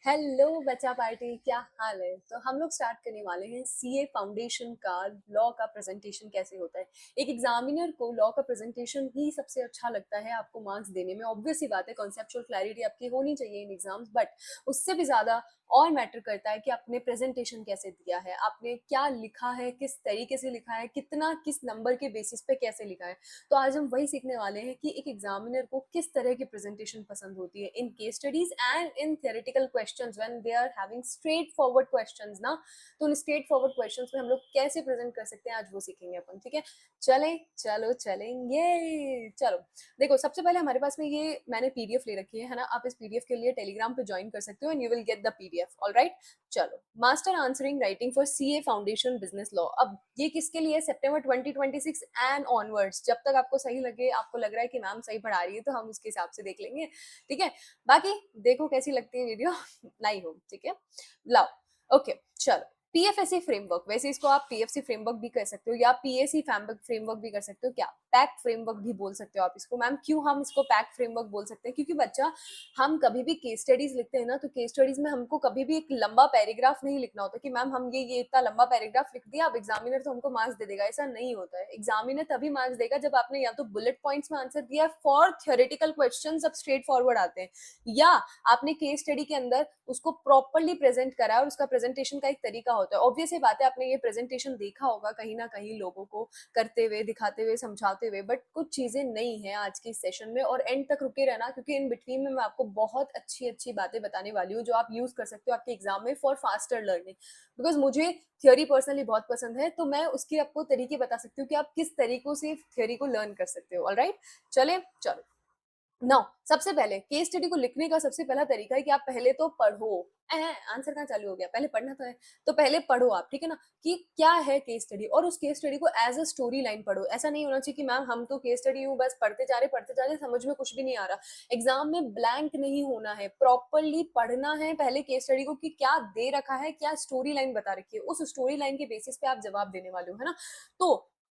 Hello बच्चा party, क्या हाल है। तो हम लोग स्टार्ट करने वाले हैं सीए फाउंडेशन का लॉ का प्रेजेंटेशन कैसे होता है। एक एग्जामिनर को लॉ का प्रेजेंटेशन ही सबसे अच्छा लगता है आपको मार्क्स देने में। ऑब्वियस ही बात है, कॉन्सेप्चुअल क्लैरिटी आपकी होनी चाहिए इन एग्जाम्स, बट उससे भी ज्यादा और मैटर करता है कि आपने प्रेजेंटेशन कैसे दिया है, आपने क्या लिखा है, किस तरीके से लिखा है, कितना किस नंबर के बेसिस पे कैसे लिखा है। तो आज हम वही सीखने वाले हैं कि एक एग्जामिनर को किस तरह की प्रेजेंटेशन पसंद होती है in case studies and in theoretical questions when they are having straight forward questions ना। तो उन स्ट्रेट फॉरवर्ड क्वेश्चंस में हम लोग कैसे प्रेजेंट कर सकते हैं, आज वो सीखेंगे अपन। ठीक है, चलें, चलो चलेंगे। चलो देखो, सबसे पहले हमारे पास में ये मैंने पीडीएफ ले रखी है ना। आप इस पीडीएफ के लिए टेलीग्राम पे ज्वाइन कर सकते हो and you will get the PDF. Alright, चलो, master answering writing for CA foundation business law. अब ये किसके लिए? सितंबर 2026 एंड ऑनवर्ड्स। जब तक आपको सही लगे, आपको लग रहा है कि मैम सही पढ़ा रही है, तो हम उसके हिसाब से देख लेंगे। ठीक है, बाकी देखो कैसी लगती है वीडियो। नहीं हो ठीक है, लाओ। ओके, चलो। पीएफएससी फ्रेमवर्क, वैसे इसको आप पीएफसी फ्रेमवर्क भी कर सकते हो या पीएसी फ्रेमवर्क भी कर सकते हो। क्या पैक फ्रेमवर्क भी बोल सकते हो आप इसको। मैम क्यों हम इसको पैक फ्रेमवर्क बोल सकते हैं? क्योंकि बच्चा, हम कभी भी केस स्टडीज लिखते हैं ना, तो केस स्टडीज में हमको कभी भी एक लंबा पैराग्राफ नहीं लिखना होता कि मैम हम ये इतना लंबा पैराग्राफ लिख दिया, अब एग्जामिनर तो हमको मार्क्स दे देगा। ऐसा नहीं होता है। एग्जामिनर तभी मार्क्स देगा जब आपने या तो बुलेट पॉइंट्स में आंसर दिया फॉर थ्योरेटिकल क्वेश्चन, अब स्ट्रेट फॉरवर्ड आते हैं, या आपने केस स्टडी के अंदर उसको प्रॉपरली प्रेजेंट करा और उसका प्रेजेंटेशन का एक तरीका होता है। ऑब्वियस ये बात है, आपने ये प्रेजेंटेशन देखा होगा कहीं ना कहीं लोगों को करते हुए, दिखाते हुए, समझाते हुए, बट कुछ चीजें नहीं है आज की सेशन में। और एंड तक रुके रहना, क्योंकि इन बिटवीन में मैं आपको बहुत अच्छी अच्छी बातें बताने वाली हूँ जो आप यूज कर सकते हो आपके एग्जाम में फॉर फास्टर लर्निंग। बिकॉज मुझे थियोरी पर्सनली बहुत पसंद है, तो मैं उसके आपको तरीके बता सकती हूँ कि आप किस तरीकों से थियोरी को लर्न कर सकते हो। ऑलराइट, चले, चलो। नौ, सबसे पहले केस स्टडी को लिखने का सबसे पहला तरीका है कि आप पहले तो पढ़ो। आंसर कहाँ चालू हो गया, पहले पढ़ना तो है। तो पहले पढ़ो आप, ठीक है ना, कि क्या है केस स्टडी, और उस केस स्टडी को एज अ स्टोरी लाइन पढ़ो। ऐसा नहीं होना चाहिए कि मैम हम तो केस स्टडी हूँ, बस पढ़ते जा रहे, समझ में कुछ भी नहीं आ रहा। एग्जाम में ब्लैंक नहीं होना है, प्रॉपरली पढ़ना है पहले केस स्टडी को कि क्या दे रखा है, क्या स्टोरी लाइन बता रखी है, उस स्टोरी लाइन के बेसिस पे आप जवाब देने वाले हो, है ना। तो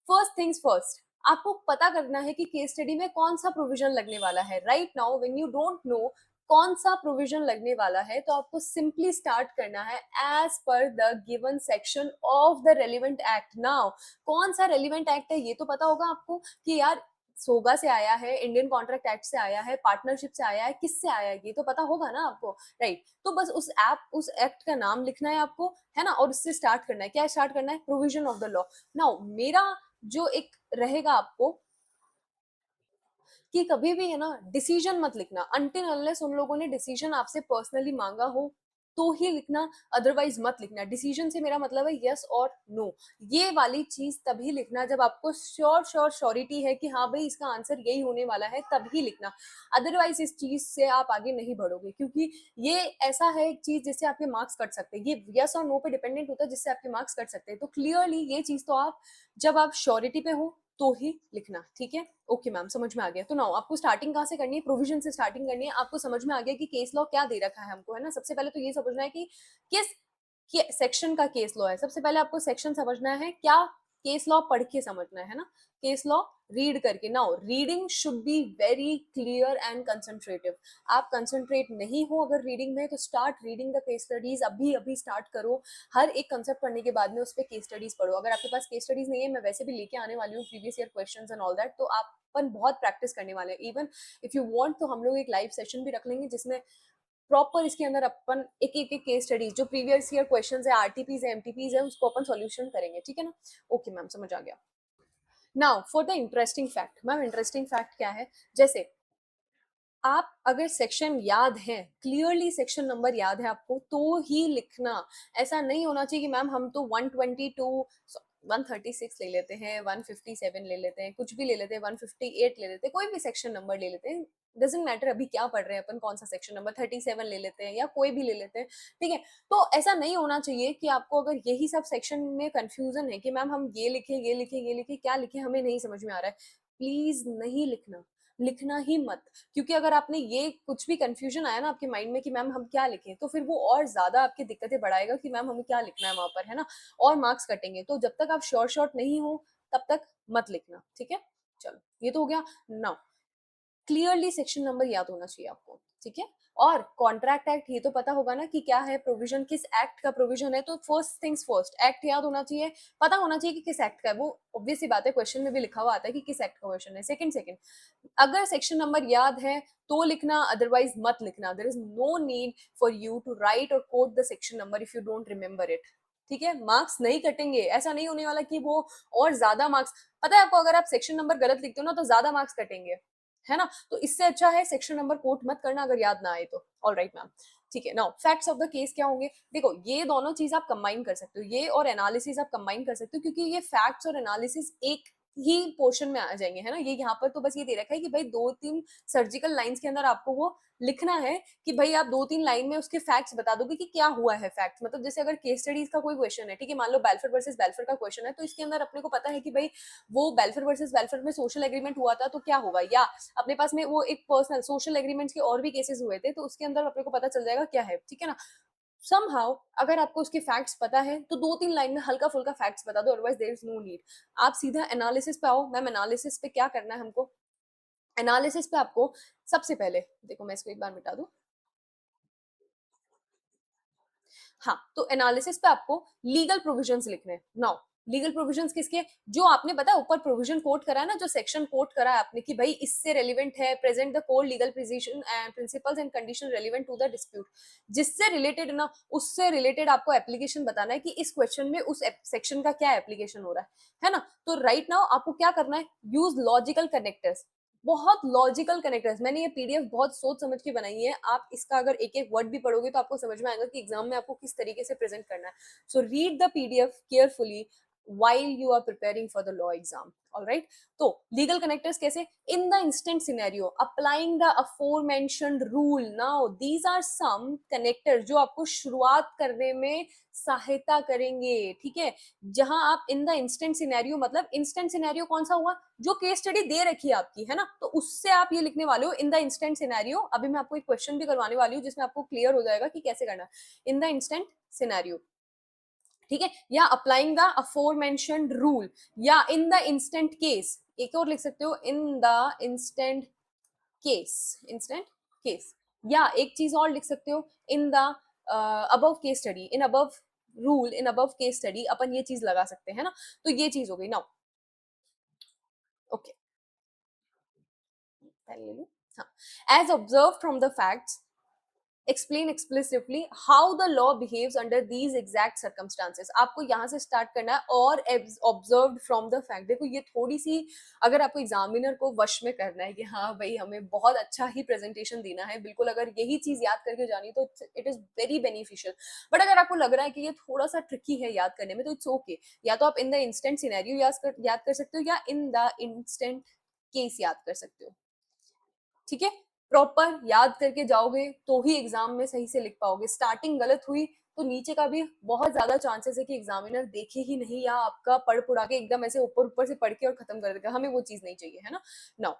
फर्स्ट थिंग्स फर्स्ट, आपको पता करना है कि केस स्टडी में कौन सा प्रोविजन लगने वाला है। Right now when you don't know कौन सा प्रोविजन लगने वाला है, तो आपको सिंपली स्टार्ट करना है as per the given section of the relevant act. Now कौन सा रेलिवेंट एक्ट है ये तो पता होगा आपको कि यार सोगा से आया है, इंडियन कॉन्ट्रैक्ट एक्ट से आया है, पार्टनरशिप से आया है, किससे आया है, ये तो पता होगा ना आपको। राइट, तो बस उस एक्ट का नाम लिखना है आपको, है ना, और उससे स्टार्ट करना है। क्या स्टार्ट करना है? Provision of the law. Now मेरा जो एक रहेगा आपको कि कभी भी, है ना, डिसीजन मत लिखना अनटिल अनलेस उन लोगों ने डिसीजन आपसे पर्सनली मांगा हो, तो ही लिखना, अदरवाइज मत लिखना। डिसीजन से मेरा मतलब है यस और नो, ये वाली चीज तभी लिखना जब आपको श्योरिटी है कि हाँ भाई इसका आंसर यही होने वाला है, तभी लिखना। अदरवाइज इस चीज से आप आगे नहीं बढ़ोगे, क्योंकि ये ऐसा है एक चीज जिससे आपके मार्क्स कट सकते हैं। ये यस और नो पे डिपेंडेंट होता है, जिससे आपके मार्क्स कट सकते हैं। तो क्लियरली ये चीज तो आप, जब आप श्योरिटी पे हो तो ही लिखना। ठीक है, ओके मैम, समझ में आ गया। तो नाउ आपको स्टार्टिंग कहाँ से करनी है? प्रोविजन से स्टार्टिंग करनी है। आपको समझ में आ गया कि केस लॉ क्या दे रखा है हमको, है ना। सबसे पहले तो ये समझना है कि किस सेक्शन का केस लॉ है। सबसे पहले आपको सेक्शन समझना है, क्या केस लॉ पढ़ के समझना है ना, केस लॉ रीड करके। Now reading should be very clear and concentrative. आप कंसंट्रेट नहीं हो अगर रीडिंग में, तो start reading the case studies, अभी अभी स्टार्ट करो। हर एक कंसेप्ट पढ़ने के बाद में उस पर केस स्टडीज पढ़ो। अगर आपके पास केस स्टडीज नहीं है, मैं वैसे भी लेके आने वाली हूँ previous year questions and all that, तो आप अपन बहुत प्रैक्टिस करने वाले हैं। इवन इफ यू वांट तो हम लोग एक लाइव सेशन भी रख लेंगे जिसमें प्रॉपर इसके अंदर अपन एक एक केस स्टडीज जो प्रीवियस ईयर क्वेश्चंस है, आरटीपीज है, एमटीपीज है, उसको अपन सॉल्यूशन करेंगे। ठीक है ना, ओके मैम, समझ आ गया। Now for the interesting fact. Ma'am interesting fact क्या है? जैसे आप अगर सेक्शन याद है, क्लियरली सेक्शन नंबर याद है आपको, तो ही लिखना। ऐसा नहीं होना चाहिए कि मैम हम तो 122 136 ले लेते हैं, 157 ले लेते हैं, कुछ भी ले लेते हैं, 158 ले लेते हैं, कोई भी सेक्शन नंबर ले लेते हैं, डजेंट मैटर अभी क्या पढ़ रहे हैं अपन, कौन सा सेक्शन नंबर, 37 ले लेते हैं या कोई भी ले लेते हैं। ठीक है, तो ऐसा नहीं होना चाहिए कि आपको अगर यही सब सेक्शन में कंफ्यूजन है कि मैम हम ये लिखे, ये लिखे, ये लिखे, क्या लिखे हमें नहीं समझ में आ रहा है, प्लीज नहीं लिखना, लिखना ही मत। क्योंकि अगर आपने ये कुछ भी कंफ्यूजन आया ना आपके माइंड में कि मैम हम क्या लिखें, तो फिर वो और ज्यादा आपकी दिक्कतें बढ़ाएगा कि मैम हमें क्या लिखना है वहां पर, है ना, और मार्क्स कटेंगे। तो जब तक आप श्योर शॉर्ट नहीं हो तब तक मत लिखना। ठीक है, चलो ये तो हो गया। नाउ क्लियरली सेक्शन नंबर याद होना चाहिए आपको। ठीक है। और कॉन्ट्रैक्ट एक्ट ये तो पता होगा ना कि क्या है प्रोविजन, किस एक्ट का प्रोविजन है। तो फर्स्ट थिंग्स फर्स्ट, एक्ट याद होना चाहिए, पता होना चाहिए कि किस एक्ट का है। वो ऑब्वियस सी बात है, क्वेश्चन में भी लिखा हुआ आता है कि किस एक्ट का क्वेश्चन है। सेकंड, अगर सेक्शन नंबर याद है तो लिखना, अदरवाइज मत लिखना। There is no need for you to write और quote the section number if you don't remember it. ठीक है, मार्क्स नहीं कटेंगे, ऐसा नहीं होने वाला कि वो और ज्यादा मार्क्स, पता है आपको, अगर आप सेक्शन नंबर गलत लिखते हो ना तो ज्यादा मार्क्स कटेंगे, है ना। तो इससे अच्छा है सेक्शन नंबर कोट मत करना अगर याद ना आए तो। ऑल राइट मैम, ठीक है। Now facts of the case क्या होंगे, देखो ये दोनों चीज आप कंबाइन कर सकते हो, ये और एनालिसिस आप कंबाइन कर सकते हो, क्योंकि ये फैक्ट्स और एनालिसिस एक ही पोर्शन में आ जाएंगे, है ना। ये यहाँ पर तो बस ये दे रखा है कि भाई 2-3 सर्जिकल लाइंस के अंदर आपको वो लिखना है कि भाई आप 2-3 लाइन में उसके फैक्ट्स बता दोगे कि क्या हुआ है। फैक्ट्स मतलब जैसे अगर केस स्टडीज का कोई क्वेश्चन है, ठीक है, मान लो बेल्फर वर्सेस बेल्फर का क्वेश्चन है, तो इसके अंदर अपने को पता है कि भाई वो बेल्फर वर्सेस बेल्फर में सोशल एग्रीमेंट हुआ था तो क्या होगा, या अपने पास में वो एक पर्सनल सोशल एग्रीमेंट्स के और भी केसेस हुए थे तो उसके अंदर अपने को पता चल जाएगा क्या है, ठीक है ना। समहाउ अगर आपको उसके फैक्ट्स पता है तो 2-3 लाइन में हल्का फुल्का फैक्ट्स बता दो, otherwise there is no need. आप सीधा एनालिसिस पे आओ। मैम एनालिसिस पे क्या करना है हमको, एनालिसिस पे आपको सबसे पहले, देखो मैं इसको एक बार मिटा दूं। हाँ, तो एनालिसिस पे आपको लीगल प्रोविजंस लिखने हैं। नाउ लीगल प्रोविजंस किसके, जो आपने पता है ऊपर प्रोविजन कोट करा है ना, जो सेक्शन कोट करा है आपने कि भाई इससे रेलिवेंट है, present the core legal position and principles and condition relevant to the dispute, जिससे रिलेटेड ना उससे रिलेटेड आपको एप्लीकेशन बताना है कि इस क्वेश्चन में उस सेक्शन का क्या एप्लीकेशन हो रहा है ना। तो राइट नाउ आपको क्या करना है, यूज लॉजिकल कनेक्टर्स, बहुत लॉजिकल कनेक्टर्स। मैंने ये पीडीएफ बहुत सोच समझ के बनाई है, आप इसका अगर एक एक वर्ड भी पढ़ोगे तो आपको समझ में आएगा कि एग्जाम में आपको किस तरीके से प्रेजेंट करना है। So read the PDF carefully while you are preparing for the law exam. All right, तो legal connectors कैसे, in the instant scenario applying the aforementioned rule. Now these are some connectors जो आपको शुरुआत करने में सहायता करेंगे, ठीक है। जहां आप इन द इंस्टेंट सिनेरियो, मतलब इंस्टेंट सिनेरियो कौन सा हुआ, जो केस स्टडी दे रखी है आपकी, है ना, तो उससे आप ये लिखने वाले हो इन द इंस्टेंट सिनेरियो। अभी मैं आपको एक क्वेश्चन भी करवाने वाली हूँ जिसमें आपको क्लियर हो जाएगा कि कैसे करना है इन द इंस्टेंट सिनेरियो, ठीक है। या अप्लाइंग द अफोरमेंशन्ड रूल, या इन द इंस्टेंट केस, एक और लिख सकते हो in the instant case, instant case. या एक चीज और लिख सकते हो in the above case study, in above rule, in above case study, अपन ये चीज लगा सकते हैं ना। तो ये चीज हो गई। नाउ ओके, पहले ले लो। हाँ, as observe from the facts explain explicitly how the law behaves under these exact circumstances। आपको यहाँ से स्टार्ट करना है, और observed from the fact। देखो ये थोड़ी सी, अगर आपको एग्जामिनर को वश में करना है कि हाँ भाई हमें बहुत अच्छा ही प्रेजेंटेशन देना है, बिल्कुल अगर यही चीज याद करके जानी तो it is very beneficial. But अगर आपको लग रहा है कि ये थोड़ा सा ट्रिकी है याद करने में तो इट्स ओके। या तो आप इन द इंस्टेंट सिनेरियो याद कर सकते हो, या इन द इंस्टेंट केस याद कर सकते हो, ठीक है। प्रॉपर याद करके जाओगे तो ही एग्जाम में सही से लिख पाओगे। स्टार्टिंग गलत हुई तो नीचे का भी बहुत ज्यादा चांसेस है कि एग्जामिनर देखे ही नहीं, या आपका पढ़ पुढ़ा के एकदम ऐसे ऊपर ऊपर से पढ़ के और खत्म कर देगा। हमें वो चीज नहीं चाहिए, है ना। नाउ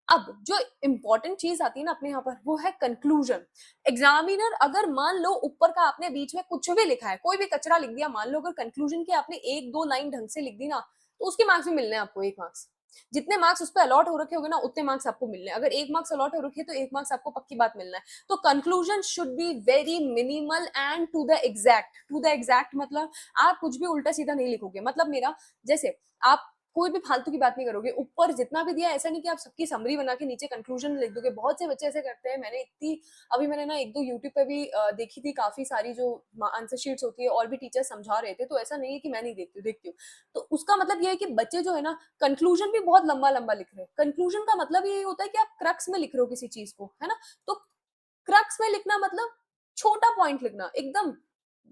अब जो इंपॉर्टेंट चीज आती है ना अपने यहाँ पर, वो है कंक्लूजन। एग्जामिनर अगर मान लो ऊपर का आपने बीच में कुछ भी लिखा है, कोई भी कचरा लिख दिया, मान लो अगर कंक्लूजन की आपने 1-2 लाइन ढंग से लिख दी ना, तो उसके मार्क्स भी मिलने हैं आपको 1 मार्क्स। जितने मार्क्स उस पर अलॉट हो रखे होंगे ना उतने मार्क्स आपको मिलने हैं। अगर 1 मार्क्स अलॉट हो रखे तो 1 मार्क्स आपको पक्की बात मिलना है। तो conclusion should be very minimal and to the exact. To the exact मतलब आप कुछ भी उल्टा सीधा नहीं लिखोगे। मतलब मेरा, जैसे आप कोई भी फालतू की बात नहीं करोगे, ऊपर जितना भी दिया ऐसा नहीं कि आप सबकी समरी बना के नीचे कंक्लूजन लिख दोगे। बहुत से बच्चे ऐसे करते हैं। मैंने इतनी, अभी मैंने ना 1-2 यूट्यूब पे भी देखी थी काफी सारी जो आंसर शीट्स होती है, और भी टीचर समझा रहे थे। तो ऐसा नहीं है कि मैं नहीं देखती हूँ। तो उसका मतलब ये है कि बच्चे जो है ना कंक्लूजन भी बहुत लंबा लंबा लिख रहे हैं। कंक्लूजन का मतलब ये होता है कि आप क्रक्स में लिख रहे हो किसी चीज को, है ना। तो क्रक्स में लिखना मतलब छोटा पॉइंट लिखना, एकदम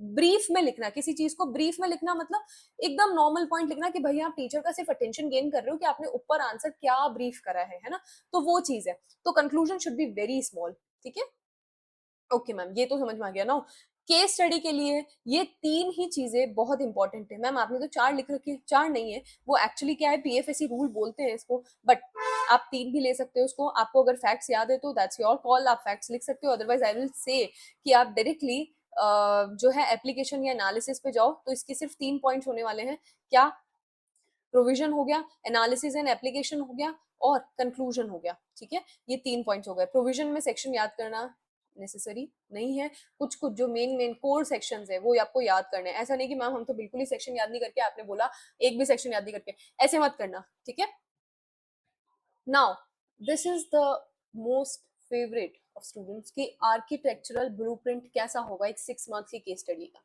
ब्रीफ में लिखना, किसी चीज को ब्रीफ में लिखना मतलब एकदम नॉर्मल पॉइंट लिखना कि भैया आप टीचर का सिर्फ अटेंशन गेन कर रहे हो कि आपने ऊपर आंसर क्या ब्रीफ करा है ना। तो वो चीज है। तो conclusion should be very small, ठीक है। ओके मैम, ये तो समझ में आ गया ना। केस स्टडी के लिए ये 3 ही चीजें बहुत इंपॉर्टेंट है। मैम आपने तो 4 लिख रखी है, 4 नहीं है, वो एक्चुअली क्या है, पीएफएससी रूल बोलते हैं इसको, बट आप 3 भी ले सकते हो उसको। आपको अगर फैक्ट्स याद है तो दैट्स योर कॉल, आप फैक्ट्स लिख सकते हो। अदरवाइज आई विल से कि आप डायरेक्टली जो है एप्लीकेशन या एनालिसिस पे जाओ। तो इसके सिर्फ 3 पॉइंट्स होने वाले हैं। क्या, प्रोविजन हो गया, एनालिसिस एंड एप्लीकेशन हो गया, और कंक्लूजन हो गया, ठीक है, ये 3 पॉइंट्स हो गए। प्रोविजन में सेक्शन याद करना नेसेसरी नहीं है, कुछ कुछ जो मेन कोर सेक्शंस है वो आपको याद करने हैं। ऐसा नहीं कि मैम हम तो बिल्कुल ही सेक्शन याद नहीं करके, आपने बोला एक भी सेक्शन याद नहीं करके, ऐसे मत करना, ठीक है। Now this is the most favourite of students की आर्किटेक्चरल ब्लूप्रिंट कैसा होगा एक 6 मंथ की केस स्टडी का,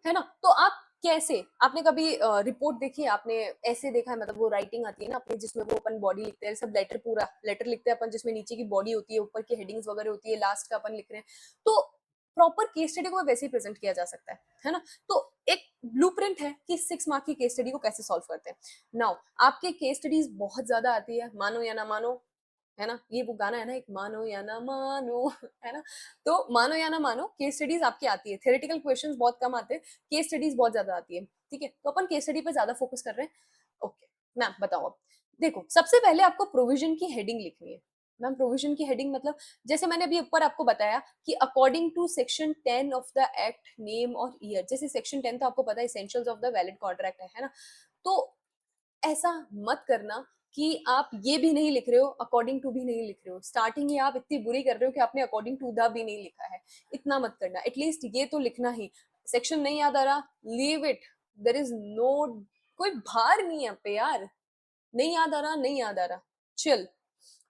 है ना। तो आप कैसे, आपने कभी रिपोर्ट देखी है, आपने ऐसे देखा है, मतलब वो राइटिंग आती है ना अपनी जिसमें वो अपन बॉडी लिखते हैं, सब लेटर, पूरा लेटर लिखते हैं अपन जिसमें नीचे की बॉडी होती है, ऊपर की हेडिंग्स वगैरह होती है, लास्ट का अपन लिख रहे हैं। तो प्रॉपर केस स्टडी को वैसे ही प्रेजेंट किया जा सकता है ना। तो एक ब्लूप्रिंट है कि 6 मार्क की केस स्टडी को कैसे सॉल्व करते हैं। नाउ आपके केस स्टडीज बहुत ज्यादा आती है, मानो या ना मानो, है ना, ये वो गाना है ना एक, मानो या ना मानो है ना। तो मानो या ना मानो केस स्टडीज आपकी आती है, थ्योरेटिकल क्वेश्चंस बहुत कम आते हैं, केस स्टडीज बहुत ज्यादा आती है, ठीक है। तो अपन केस स्टडी पे ज्यादा फोकस कर रहे हैं। ओके मैम बताओ, अब देखो सबसे पहले आपको प्रोविजन की हेडिंग लिखनी है। मैम प्रोविजन की हेडिंग मतलब, जैसे मैंने अभी ऊपर आपको बताया कि according to section 10 of the act name और ईयर, जैसे सेक्शन 10 तो आपको पता है essentials of the valid contract है ना। तो ऐसा मत करना कि आप ये भी नहीं लिख रहे हो, अकॉर्डिंग टू भी नहीं लिख रहे हो, स्टार्टिंग ही आप इतनी बुरी कर रहे हो कि आपने अकॉर्डिंग टू द भी नहीं लिखा है। इतना मत करना, एटलीस्ट ये तो लिखना ही। सेक्शन नहीं याद आ रहा, leave it, there is no, कोई भार नहीं है आप पे यार, नहीं याद आ रहा, नहीं याद आ रहा, चिल,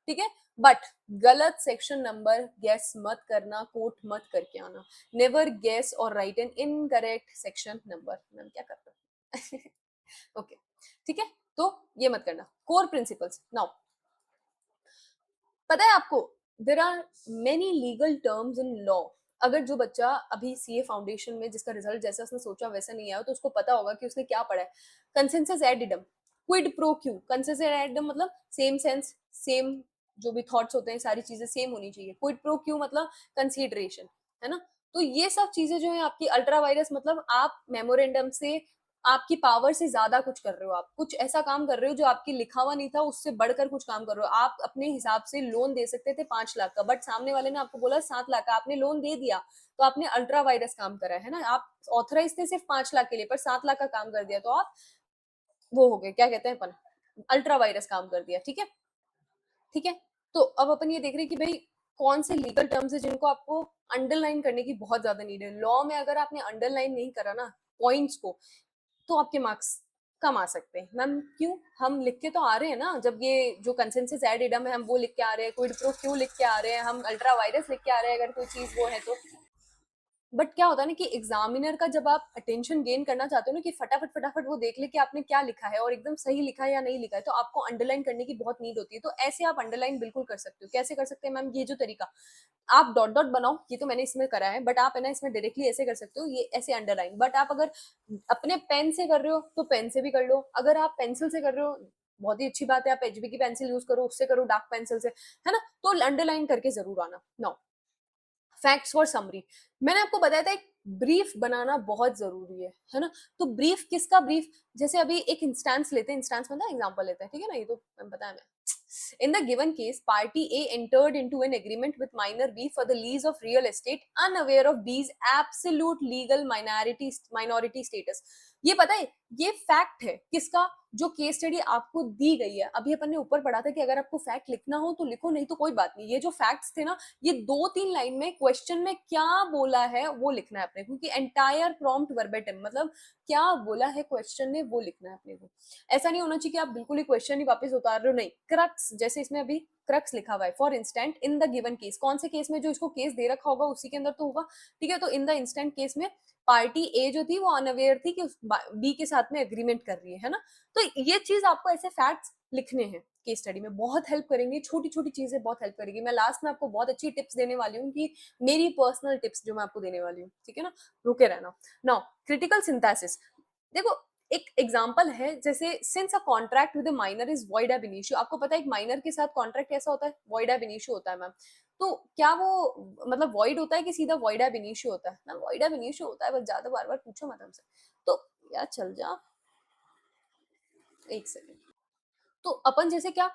ठीक है। बट गलत सेक्शन नंबर गेस मत करना, कोट मत करके आना, नेवर गेस और right an incorrect section number. Ma'am क्या करते हैं ओके ठीक है, तो ये मत करना। कोर प्रिंसिपल्स, नाउ पता है आपको, there are many legal terms in law. अगर जो बच्चा अभी सीए फाउंडेशन में जिसका रिजल्ट जैसा उसने सोचा वैसा नहीं आया, तो उसको पता होगा कि उसने क्या पढ़ा है। Consensus ad idem, quid pro quo, consensus ad idem मतलब सेम सेंस, सेम जो भी थॉट्स होते हैं सारी चीजें सेम होनी चाहिए। क्विड प्रो क्यू मतलब कंसीडरेशन, है ना। तो ये सब चीजें जो है आपकी, अल्ट्रा वायरस मतलब आप मेमोरेंडम से आपकी पावर से ज्यादा कुछ कर रहे हो, आप कुछ ऐसा काम कर रहे हो जो आपकी लिखा हुआ नहीं था, उससे बढ़कर कुछ काम कर रहे हो। आप अपने हिसाब से लोन दे सकते थे 5 लाख का, बट सामने वाले ने आपको बोला 7 लाख का, आपने लोन दे दिया, तो आपने अल्ट्रा वायरस काम करा है ना। आप ऑथराइज थे सिर्फ 5 लाख के लिए, पर 7 लाख का काम कर दिया, तो आप वो हो गए, क्या कहते हैं अपन, अल्ट्रा वायरस काम कर दिया, ठीक है। ठीक है, तो अब अपन ये देख रहे हैं कि भाई कौन से लीगल टर्म्स है जिनको आपको अंडरलाइन करने की बहुत ज्यादा नीड है। लॉ में अगर आपने अंडरलाइन नहीं करा ना पॉइंट्स को, तो आपके मार्क्स कम आ सकते हैं। मैम क्यों, हम लिख के तो आ रहे हैं ना, जब ये जो कंसेंसस एड इडम है हम वो लिख के आ रहे हैं, क्विड प्रो क्यों लिख के आ रहे हैं, हम अल्ट्रा वायरस लिख के आ रहे हैं अगर कोई चीज वो है तो। बट क्या होता है ना कि एग्जामिनर का जब आप अटेंशन गेन करना चाहते हो ना कि फटाफट फटाफट वो देख ले कि आपने क्या लिखा है और एकदम सही लिखा है या नहीं लिखा है, तो आपको अंडरलाइन करने की बहुत नीड होती है। तो ऐसे आप अंडरलाइन बिल्कुल कर सकते हो। कैसे कर सकते हैं मैम, ये जो तरीका, आप डॉट डॉट बनाओ, ये तो मैंने इसमें करा है, बट आप है ना इसमें डायरेक्टली ऐसे कर सकते हो, ये ऐसे अंडरलाइन। बट आप अगर अपने पेन से कर रहे हो तो पेन से भी कर लो, अगर आप पेंसिल से कर रहे हो बहुत ही अच्छी बात है, आप एचबी की पेंसिल यूज करो, उससे करो, डार्क पेंसिल से, है ना। तो अंडरलाइन करके जरूर आना। नो फैक्ट्स फॉर समरी, मैंने आपको बताया था एक ब्रीफ बनाना बहुत जरूरी है ना। तो ब्रीफ किसका ब्रीफ, जैसे अभी एक इंस्टेंस लेते हैं, इंस्टेंस मतलब एग्जांपल लेते हैं, ठीक है ना, ये तो पता है मैं। In the given case, party A entered into an agreement with minor B for the lease of real estate, unaware of B's absolute legal minority status. ये पता है, ये फैक्ट है किसका, जो केस स्टडी आपको दी गई है। अभी अपन ने ऊपर पढ़ा था कि अगर आपको फैक्ट लिखना हो तो लिखो, नहीं तो कोई बात नहीं। ये जो फैक्ट्स थे ना, ये 2-3 लाइन में क्वेश्चन में क्या बोला है वो लिखना है अपने, क्योंकि एंटायर प्रॉम्प्ट वर्बेटिम मतलब क्या बोला है क्वेश्चन ने वो लिखना है अपने को। ऐसा नहीं होना चाहिए कि आप बिल्कुल ही क्वेश्चन ही वापस उतार रहे हो, नहीं। क्रक्स, जैसे इसमें अभी क्रक्स लिखा हुआ है, for instant in the given case, कौन से केस में, जो इसको केस दे रखा होगा उसी के अंदर तो होगा, ठीक है। तो इन द इंस्टेंट केस में पार्टी ए जो थी वो अनअवेयर थी कि बी के साथ में एग्रीमेंट कर रही है ना। तो ये चीज आपको ऐसे फैक्ट्स लिखने हैं, केस स्टडी में बहुत हेल्प करेंगी, छोटी छोटी चीजें बहुत हेल्प करेगी। मैं लास्ट में आपको बहुत अच्छी टिप्स देने वाली हूँ, कि मेरी पर्सनल टिप्स जो मैं आपको देने वाली हूँ, ठीक है ना, रुके रहना। नाउ क्रिटिकल सिंथेसिस, देखो एक एग्जांपल है, जैसे since a contract with a minor is void ab initio, आपको पता है एक माइनर के साथ कॉन्ट्रैक्ट कैसा होता है, वॉइड एब इनिशियो होता है मैम। तो क्या वो मतलब वॉइड होता है कि सीधा वॉइड एब इनिशियो होता है? मैम वॉइड एब इनिशियो होता है, बस ज्यादा बार बार पूछो मत हमसे। तो यार चल जा, एक सेकेंड। तो अपन जैसे क्या,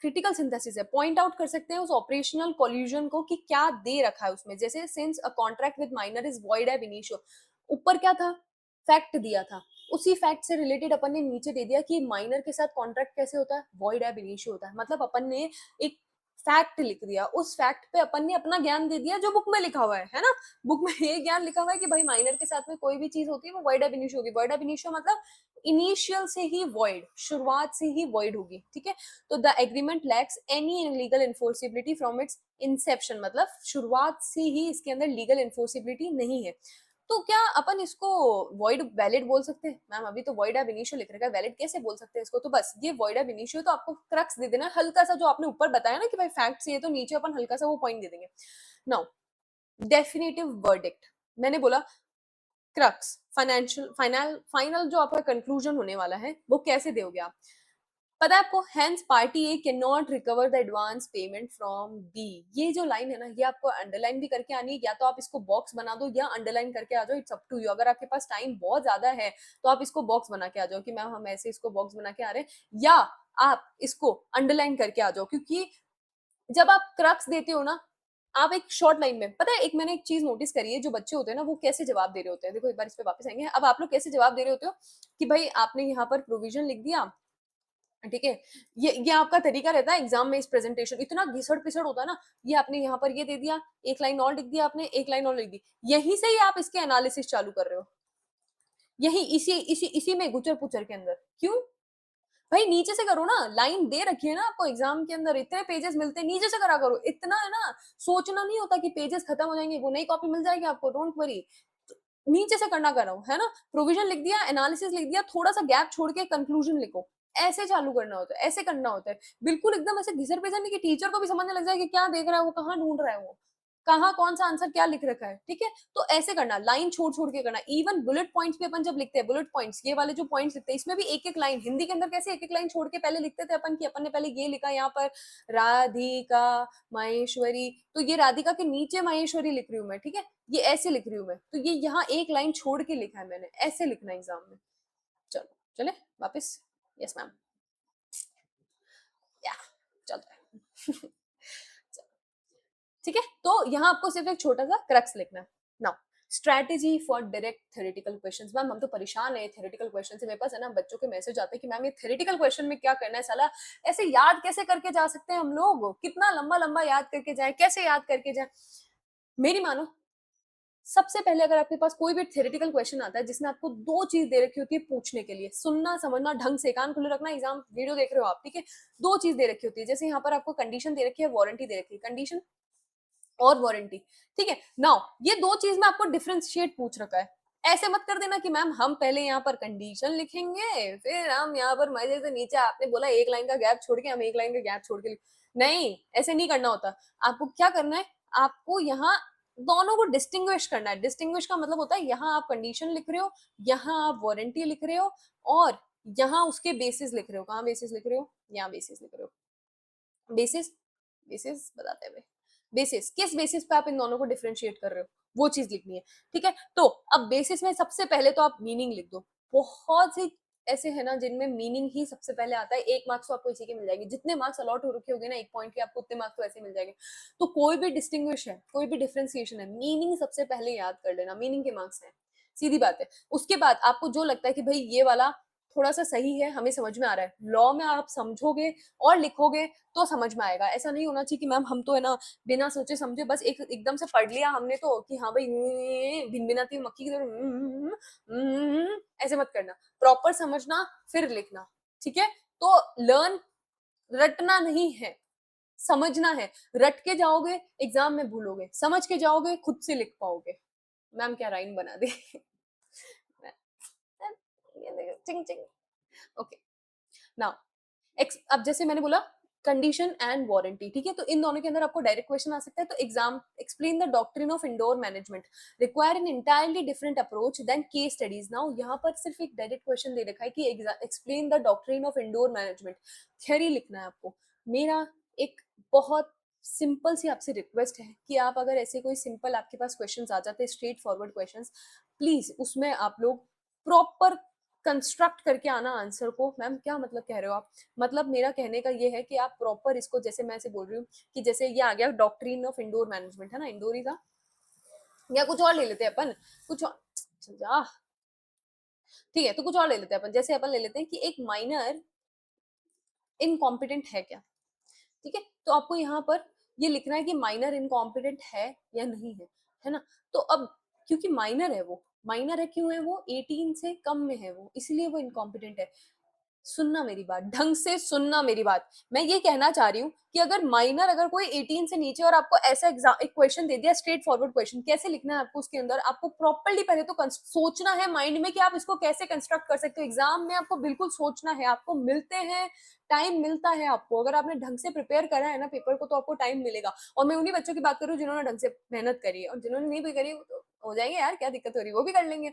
क्रिटिकल सिंथेसिस है, पॉइंट आउट कर सकते हैं उस ऑपरेशनल कोल्यूजन को कि क्या दे रखा है उसमें। जैसे since a contract with minor is void ab initio, ऊपर क्या था, फैक्ट दिया था, उसी फैक्ट से रिलेटेड अपन ने नीचे दे दिया कि माइनर के साथ कॉन्ट्रैक्ट कैसे होता है, वॉइड एब इनिशियो होता है। मतलब अपन ने एक फैक्ट लिख दिया, उस फैक्ट पे अपन ने अपना ज्ञान दे दिया जो बुक में लिखा हुआ है ना। बुक में ये ज्ञान लिखा हुआ है कि भाई माइनर के साथ में कोई भी चीज होती है वो वॉइड एब इनिशियो होगी। वॉइड एब इनिशियो मतलब इनिशियल से ही वॉइड, शुरुआत से ही वॉइड होगी, ठीक है। तो the agreement lakhs any legal enforceability from its inception, मतलब शुरुआत से ही इसके अंदर लीगल इन्फोर्सिबिलिटी नहीं है। तो क्या अपन इसको वॉइड वैलिड बोल सकते हैं? मैम अभी तो वॉइड एब इनिशियो लिख रखा है, वैलिड कैसे बोल सकते हैं इसको? तो बस ये वॉइड एब इनिशियो तो आपको क्रक्स दे देना, हल्का सा जो आपने ऊपर बताया ना कि भाई फैक्ट से ये, तो नीचे अपन हल्का सा वो पॉइंट दे देंगे। नाउ डेफिनेटिव वर्डिक्ट, मैंने बोला क्रक्स, फाइनेंशियल फाइनल फाइनल जो आपका कंक्लूजन होने वाला है वो कैसे दोगे आप? पता है आपको, hence party A can not recover the advance payment from B. ये जो लाइन है ना, ये आपको अंडरलाइन भी करके आनी है, या तो आप इसको बॉक्स बना दो या अंडरलाइन करके आ जाओ, इट्स अप टू यू। अगर आपके पास टाइम बहुत ज्यादा है तो आप इसको बॉक्स बना के आ जाओ कि मैम हम ऐसे इसको बॉक्स बना के आ रहे हैं, या आप इसको अंडरलाइन करके आ जाओ। क्योंकि जब आप क्रक्स देते हो ना, आप एक शॉर्ट लाइन में, पता है एक मैंने एक चीज नोटिस करी है, जो बच्चे होते हैं ना वो कैसे जवाब दे रहे होते हैं। देखो एक बार इस पे वापस आएंगे। अब आप लोग कैसे जवाब दे रहे होते हो कि भाई आपने यहाँ पर प्रोविजन लिख दिया, ठीक है। ये आपका तरीका रहता है एग्जाम में, इस प्रेजेंटेशन इतना घिसड़ पिसड़ होता है ना, ये आपने यहाँ पर ये दे दिया, एक लाइन और लिख दिया आपने, एक लाइन और लिख दी, यहीं से ही आप इसके एनालिसिस चालू कर रहे हो, यही इसी इसी इसी में गुचर पुचर के अंदर। क्यों भाई? नीचे से करो ना, लाइन दे रखी है ना आपको एग्जाम के अंदर, इतने पेजेस मिलते हैं, नीचे से करा करो। इतना है ना, सोचना नहीं होता कि पेजेस खत्म हो जाएंगे, वो नई कॉपी मिल जाएगी आपको, डोंट वरी। नीचे से करना कर रहा हूँ, है ना। प्रोविजन लिख दिया, एनालिसिस लिख दिया, थोड़ा सा गैप छोड़ के कंक्लूजन लिखो, ऐसे चालू करना होता है, ऐसे करना होता है। बिल्कुल एकदम ऐसे घिसर पिसर नहीं कि टीचर को भी समझने लग जाए कि क्या देख रहा है वो, कहाँ ढूंढ रहा है वो, कहाँ कौन सा आंसर क्या लिख रखा है, ठीक है। तो ऐसे करना, लाइन छोड़ छोड़ के करना। इवन बुलेट पॉइंट्स भी अपन जब लिखते हैं, बुलेट पॉइंट्स ये वाले जो पॉइंट्स लिखते हैं, इसमें भी एक एक लाइन, हिंदी के अंदर कैसे एक एक लाइन छोड़ के पहले लिखते थे अपन, कि अपन ने पहले ये लिखा यहाँ पर राधिका माहेश्वरी, तो ये राधिका के नीचे माहेश्वरी लिख रही हूँ मैं, ठीक है। ये ऐसे लिख रही हूँ मैं, तो ये यहाँ एक लाइन छोड़ के लिखा है मैंने, ऐसे लिखना एग्जाम में। चलो चले वापस। यस मैम, या चलता है। ठीक है, तो यहाँ आपको सिर्फ एक छोटा सा क्रक्स लिखना है। Now strategy for direct theoretical questions. Ma'am हम तो परेशान है थ्योरेटिकल क्वेश्चन से, मेरे पास है ना बच्चों के मैसेज आते हैं कि मैम ये थ्योरेटिकल क्वेश्चन में क्या करना है, साला ऐसे याद कैसे करके जा सकते हैं हम लोग, कितना लंबा लंबा याद करके जाए, कैसे याद करके जाए। मेरी मानो, सबसे पहले अगर आपके पास कोई भी थ्योरेटिकल क्वेश्चन आता है जिसमें आपको दो चीज दे रखी होती है पूछने के लिए, सुनना समझना ढंग से, कान खुले रखना, एग्जाम वीडियो देख रहे हो आप, ठीक है। दो चीज दे रखी होती है, जैसे यहाँ पर आपको कंडीशन दे रखी है, वारंटी दे रखी है, कंडीशन और वारंटी, ठीक है। नाउ ये दो चीज में आपको डिफरेंशिएट पूछ रखा है। ऐसे मत कर देना कि मैम हम पहले यहाँ पर कंडीशन लिखेंगे, फिर हम यहाँ पर मजे से नीचे, आपने बोला एक लाइन का गैप छोड़ के, हम एक लाइन का गैप छोड़ के नहीं, ऐसे नहीं करना होता। आपको क्या करना है, आपको यहाँ दोनों को डिस्टिंग्विश करना है। डिस्टिंग्विश का मतलब होता है यहाँ आप कंडीशन लिख रहे हो, यहाँ आप वारंटी लिख रहे हो, और यहाँ उसके बेसिस लिख रहे हो। कहाँ बेसिस लिख रहे हो? यहाँ बेसिस लिख रहे हो। बेसिस, बेसिस बताते हुए, बेसिस किस बेसिस पे आप इन दोनों को डिफरेंशिएट कर रहे हो, वो चीज लिखनी है, ठीक है। तो अब बेसिस में सबसे पहले तो आप मीनिंग लिख दो। बहुत सी ऐसे है ना जिनमें मीनिंग ही सबसे पहले आता है, एक मार्क्स तो आपको इसी के मिल जाएगी, जितने मार्क्स अलॉट हो रखे होंगे ना एक पॉइंट के, आपको उतने मार्क्स तो ऐसे मिल जाएंगे। तो कोई भी डिस्टिंग्विश है, कोई भी डिफरेंशिएशन है, मीनिंग सबसे पहले याद कर लेना, मीनिंग के मार्क्स है, सीधी बात है। उसके बाद आपको जो लगता है कि भाई ये वाला थोड़ा सा सही है, हमें समझ में आ रहा है, लॉ में आप समझोगे और लिखोगे तो समझ में आएगा। ऐसा नहीं होना चाहिए कि मैम हम तो है ना बिना सोचे समझे बस एक एकदम से पढ़ लिया हमने तो, कि हाँ भाई भिन भिनाती हुई मक्खी की तरह, ऐसे मत करना। प्रॉपर समझना फिर लिखना, ठीक है। तो लर्न, रटना नहीं है, समझना है। रट के जाओगे एग्जाम में भूलोगे, समझ के जाओगे खुद से लिख पाओगे। मैम क्या राइम बना दे। चिंग चिंग। ओके, नाउ अब जैसे मैंने बोला कंडीशन एंड वारंटी, ठीक है। तो इन दोनों के अंदर आपको डायरेक्ट क्वेश्चन आ सकता है। तो exam, explain the doctrine of indoor management, require an entirely different approach then case studies. Now यहाँ पर सिर्फ एक डायरेक्ट क्वेश्चन दे रखा है कि explain the doctrine of indoor management, theory लिखना है आपको। मेरा एक बहुत सिंपल सी आपसे रिक्वेस्ट है कि आप अगर ऐसे कोई सिंपल आपके पास क्वेश्चंस आ जाते हैं, स्ट्रेट फॉरवर्ड क्वेश्चंस, प्लीज उसमें आप लोग प्रॉपर कंस्ट्रक्ट करके आना आंसर को। मैम क्या मतलब कह रहे हो आप? मतलब मेरा कहने का ये है कि आप प्रॉपर इसको, जैसे मैं ऐसे बोल रही हूँ कि जैसे ये आ गया डॉक्ट्रिन ऑफ इंडोर मैनेजमेंट, है ना, इंडोर ही था, या कुछ और ले लेते हैं अपन, कुछ और, जा ठीक है, तो कुछ और ले लेते हैं अपन, जैसे अपन ले लेते हैं कि एक माइनर इनकॉम्पिटेंट है क्या। ठीक है, तो आपको यहाँ पर ये लिखना है कि माइनर इनकॉम्पिटेंट है या नहीं है ना। तो अब क्योंकि माइनर है वो, माइनर है क्यों है वो, 18 से कम में है वो, इसलिए वो इनकॉम्पिटेंट है। सुनना मेरी बात, ढंग से सुनना मेरी बात। मैं ये कहना चाह रही हूँ कि अगर माइनर, अगर कोई 18 से नीचे और आपको ऐसा एग्जाम एक क्वेश्चन दे दिया, स्ट्रेट फॉरवर्ड क्वेश्चन, कैसे लिखना है आपको उसके अंदर, आपको प्रॉपर्ली पहले तो सोचना है माइंड में कि आप इसको कैसे कंस्ट्रक्ट कर सकते हो। एग्जाम में आपको बिल्कुल सोचना है, आपको मिलते हैं, टाइम मिलता है आपको, अगर आपने ढंग से प्रिपेयर करा है ना पेपर को तो आपको टाइम मिलेगा। और मैं उन्हीं बच्चों की बात करूँ जिन्होंने ढंग से मेहनत करी है, और जिन्होंने नहीं भी करी तो हो जाएंगे यार, क्या दिक्कत हो रही है, वो भी कर लेंगे,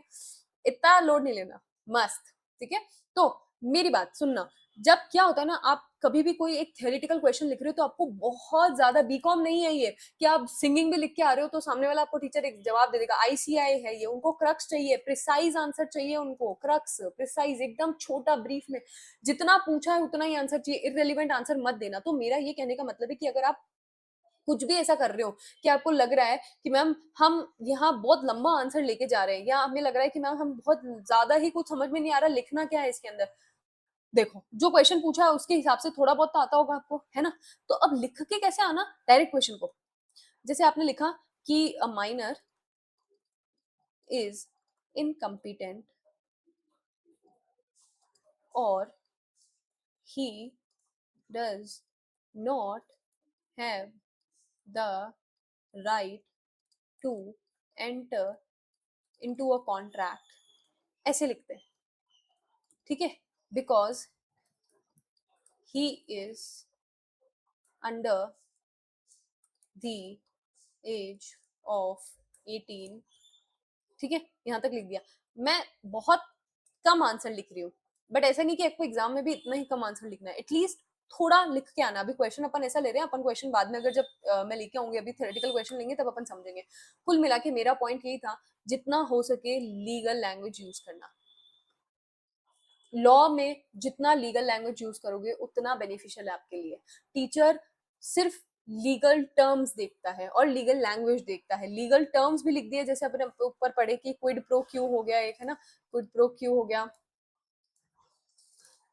इतना लोड नहीं लेना। मस्त। ठीक है, तो मेरी बात सुनना, जब क्या होता है ना, आप कभी भी कोई एक थ्योरेटिकल क्वेश्चन लिख रहे हो तो आपको बहुत ज्यादा, बीकॉम नहीं है ये कि आप सिंगिंग भी लिख के आ रहे हो तो सामने वाला आपको टीचर एक जवाब दे देगा। आईसीआई है ये, उनको क्रक्स चाहिए, प्रिसाइज आंसर चाहिए उनको, क्रक्स प्रिसाइज एकदम छोटा ब्रीफ में, जितना पूछा है उतना ही आंसर चाहिए, इररिलेवेंट आंसर मत देना। तो मेरा ये कहने का मतलब है कि अगर आप कुछ भी ऐसा कर रहे हो कि आपको लग रहा है कि मैम हम यहाँ बहुत लंबा आंसर लेके जा रहे हैं, या हमें लग रहा है कि मैम हम बहुत ज्यादा ही, कुछ समझ में नहीं आ रहा लिखना क्या है इसके अंदर, देखो जो क्वेश्चन पूछा है उसके हिसाब से थोड़ा बहुत तो आता होगा आपको, है ना। तो अब लिख के कैसे आना डायरेक्ट क्वेश्चन को, जैसे आपने लिखा कि अ माइनर इज इनकम्पिटेंट और he does not have the right to enter into a contract, ऐसे लिखते हैं। ठीक है, because he is under the age of 18। ठीक है, यहाँ तक लिख दिया। मैं बहुत कम आंसर लिख रही हूँ, बट ऐसा नहीं कि आपको एग्जाम में भी इतना ही कम आंसर लिखना है, एटलीस्ट थोड़ा लिख के आना। अभी क्वेश्चन अपन ऐसा ले रहे हैं, अपन क्वेश्चन बाद में अगर जब मैं लेके आऊंगी, अभी थ्योरेटिकल क्वेश्चन लेंगे तब अपन समझेंगे। कुल मिला के मेरा पॉइंट यही था, जितना हो सके लीगल लैंग्वेज यूज करना। लॉ में जितना लीगल लैंग्वेज यूज करोगे उतना बेनिफिशियल है आपके लिए। टीचर सिर्फ लीगल टर्म्स देखता है और लीगल लैंग्वेज देखता है। लीगल टर्म्स भी लिख दिए, जैसे अपने ऊपर पढ़े कि क्विड प्रो क्यू हो गया, एक है ना, क्विड प्रो क्यू हो गया,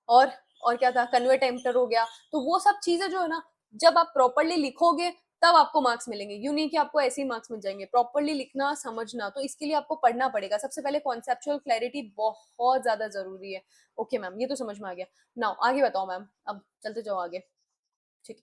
और और क्या था, कन्वर्ट एम्प्टर हो गया। तो वो सब चीजें जो है ना, जब आप प्रॉपरली लिखोगे तब आपको मार्क्स मिलेंगे, यूं नहीं कि आपको ऐसे ही मार्क्स मिल जाएंगे। प्रॉपरली लिखना, समझना, तो इसके लिए आपको पढ़ना पड़ेगा। सबसे पहले कॉन्सेप्चुअल क्लैरिटी बहुत ज्यादा जरूरी है। ओके मैम, ये तो समझ में आ गया। नाउ आगे बताओ मैम, अब चलते जाओ आगे। ठीक है,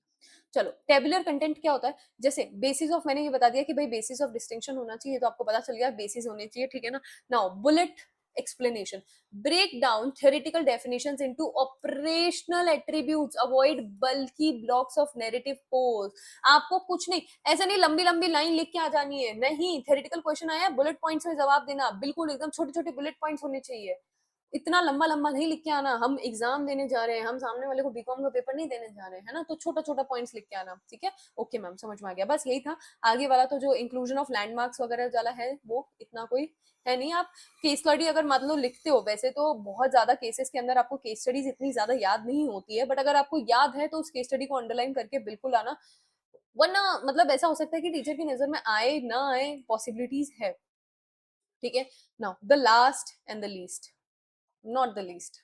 चलो टेबुलर कंटेंट क्या होता है, जैसे बेसिस ऑफ, मैंने ये बता दिया कि भाई बेसिस ऑफ डिस्टिंक्शन होना चाहिए, तो आपको पता चल गया बेसिस होने चाहिए। ठीक है ना। Now bullet explanation, break down theoretical definitions into operational attributes, avoid bulky blocks of narrative pose। आपको कुछ नहीं, ऐसा नहीं लंबी लंबी लाइन लिख के आ जानी है, नहीं। थ्योरेटिकल क्वेश्चन आया, बुलेट पॉइंट्स में जवाब देना, बिल्कुल एकदम छोटे छोटे बुलेट पॉइंट्स होने चाहिए। इतना लंबा लंबा नहीं लिख के आना, हम एग्जाम देने जा रहे हैं, हम सामने वाले को बीकॉम का पेपर नहीं देने जा रहे हैं, है ना। तो छोटा छोटा पॉइंट्स लिख के आना। ठीक है, ओके मैम, समझ में आ गया, बस यही था। आगे वाला तो जो इंक्लूजन ऑफ लैंडमार्क्स वगैरह वाला है वो इतना कोई है नहीं। आप केस स्टडी अगर मतलब लिखते हो, वैसे तो बहुत ज्यादा केसेस के अंदर आपको केस स्टडीज इतनी ज्यादा याद नहीं होती है, बट अगर आपको याद है तो उस केस स्टडी को अंडरलाइन करके बिल्कुल आना, वरना मतलब ऐसा हो सकता है कि टीचर की नजर में आए ना आए, पॉसिबिलिटीज है। ठीक है, now the last and the least, not the least,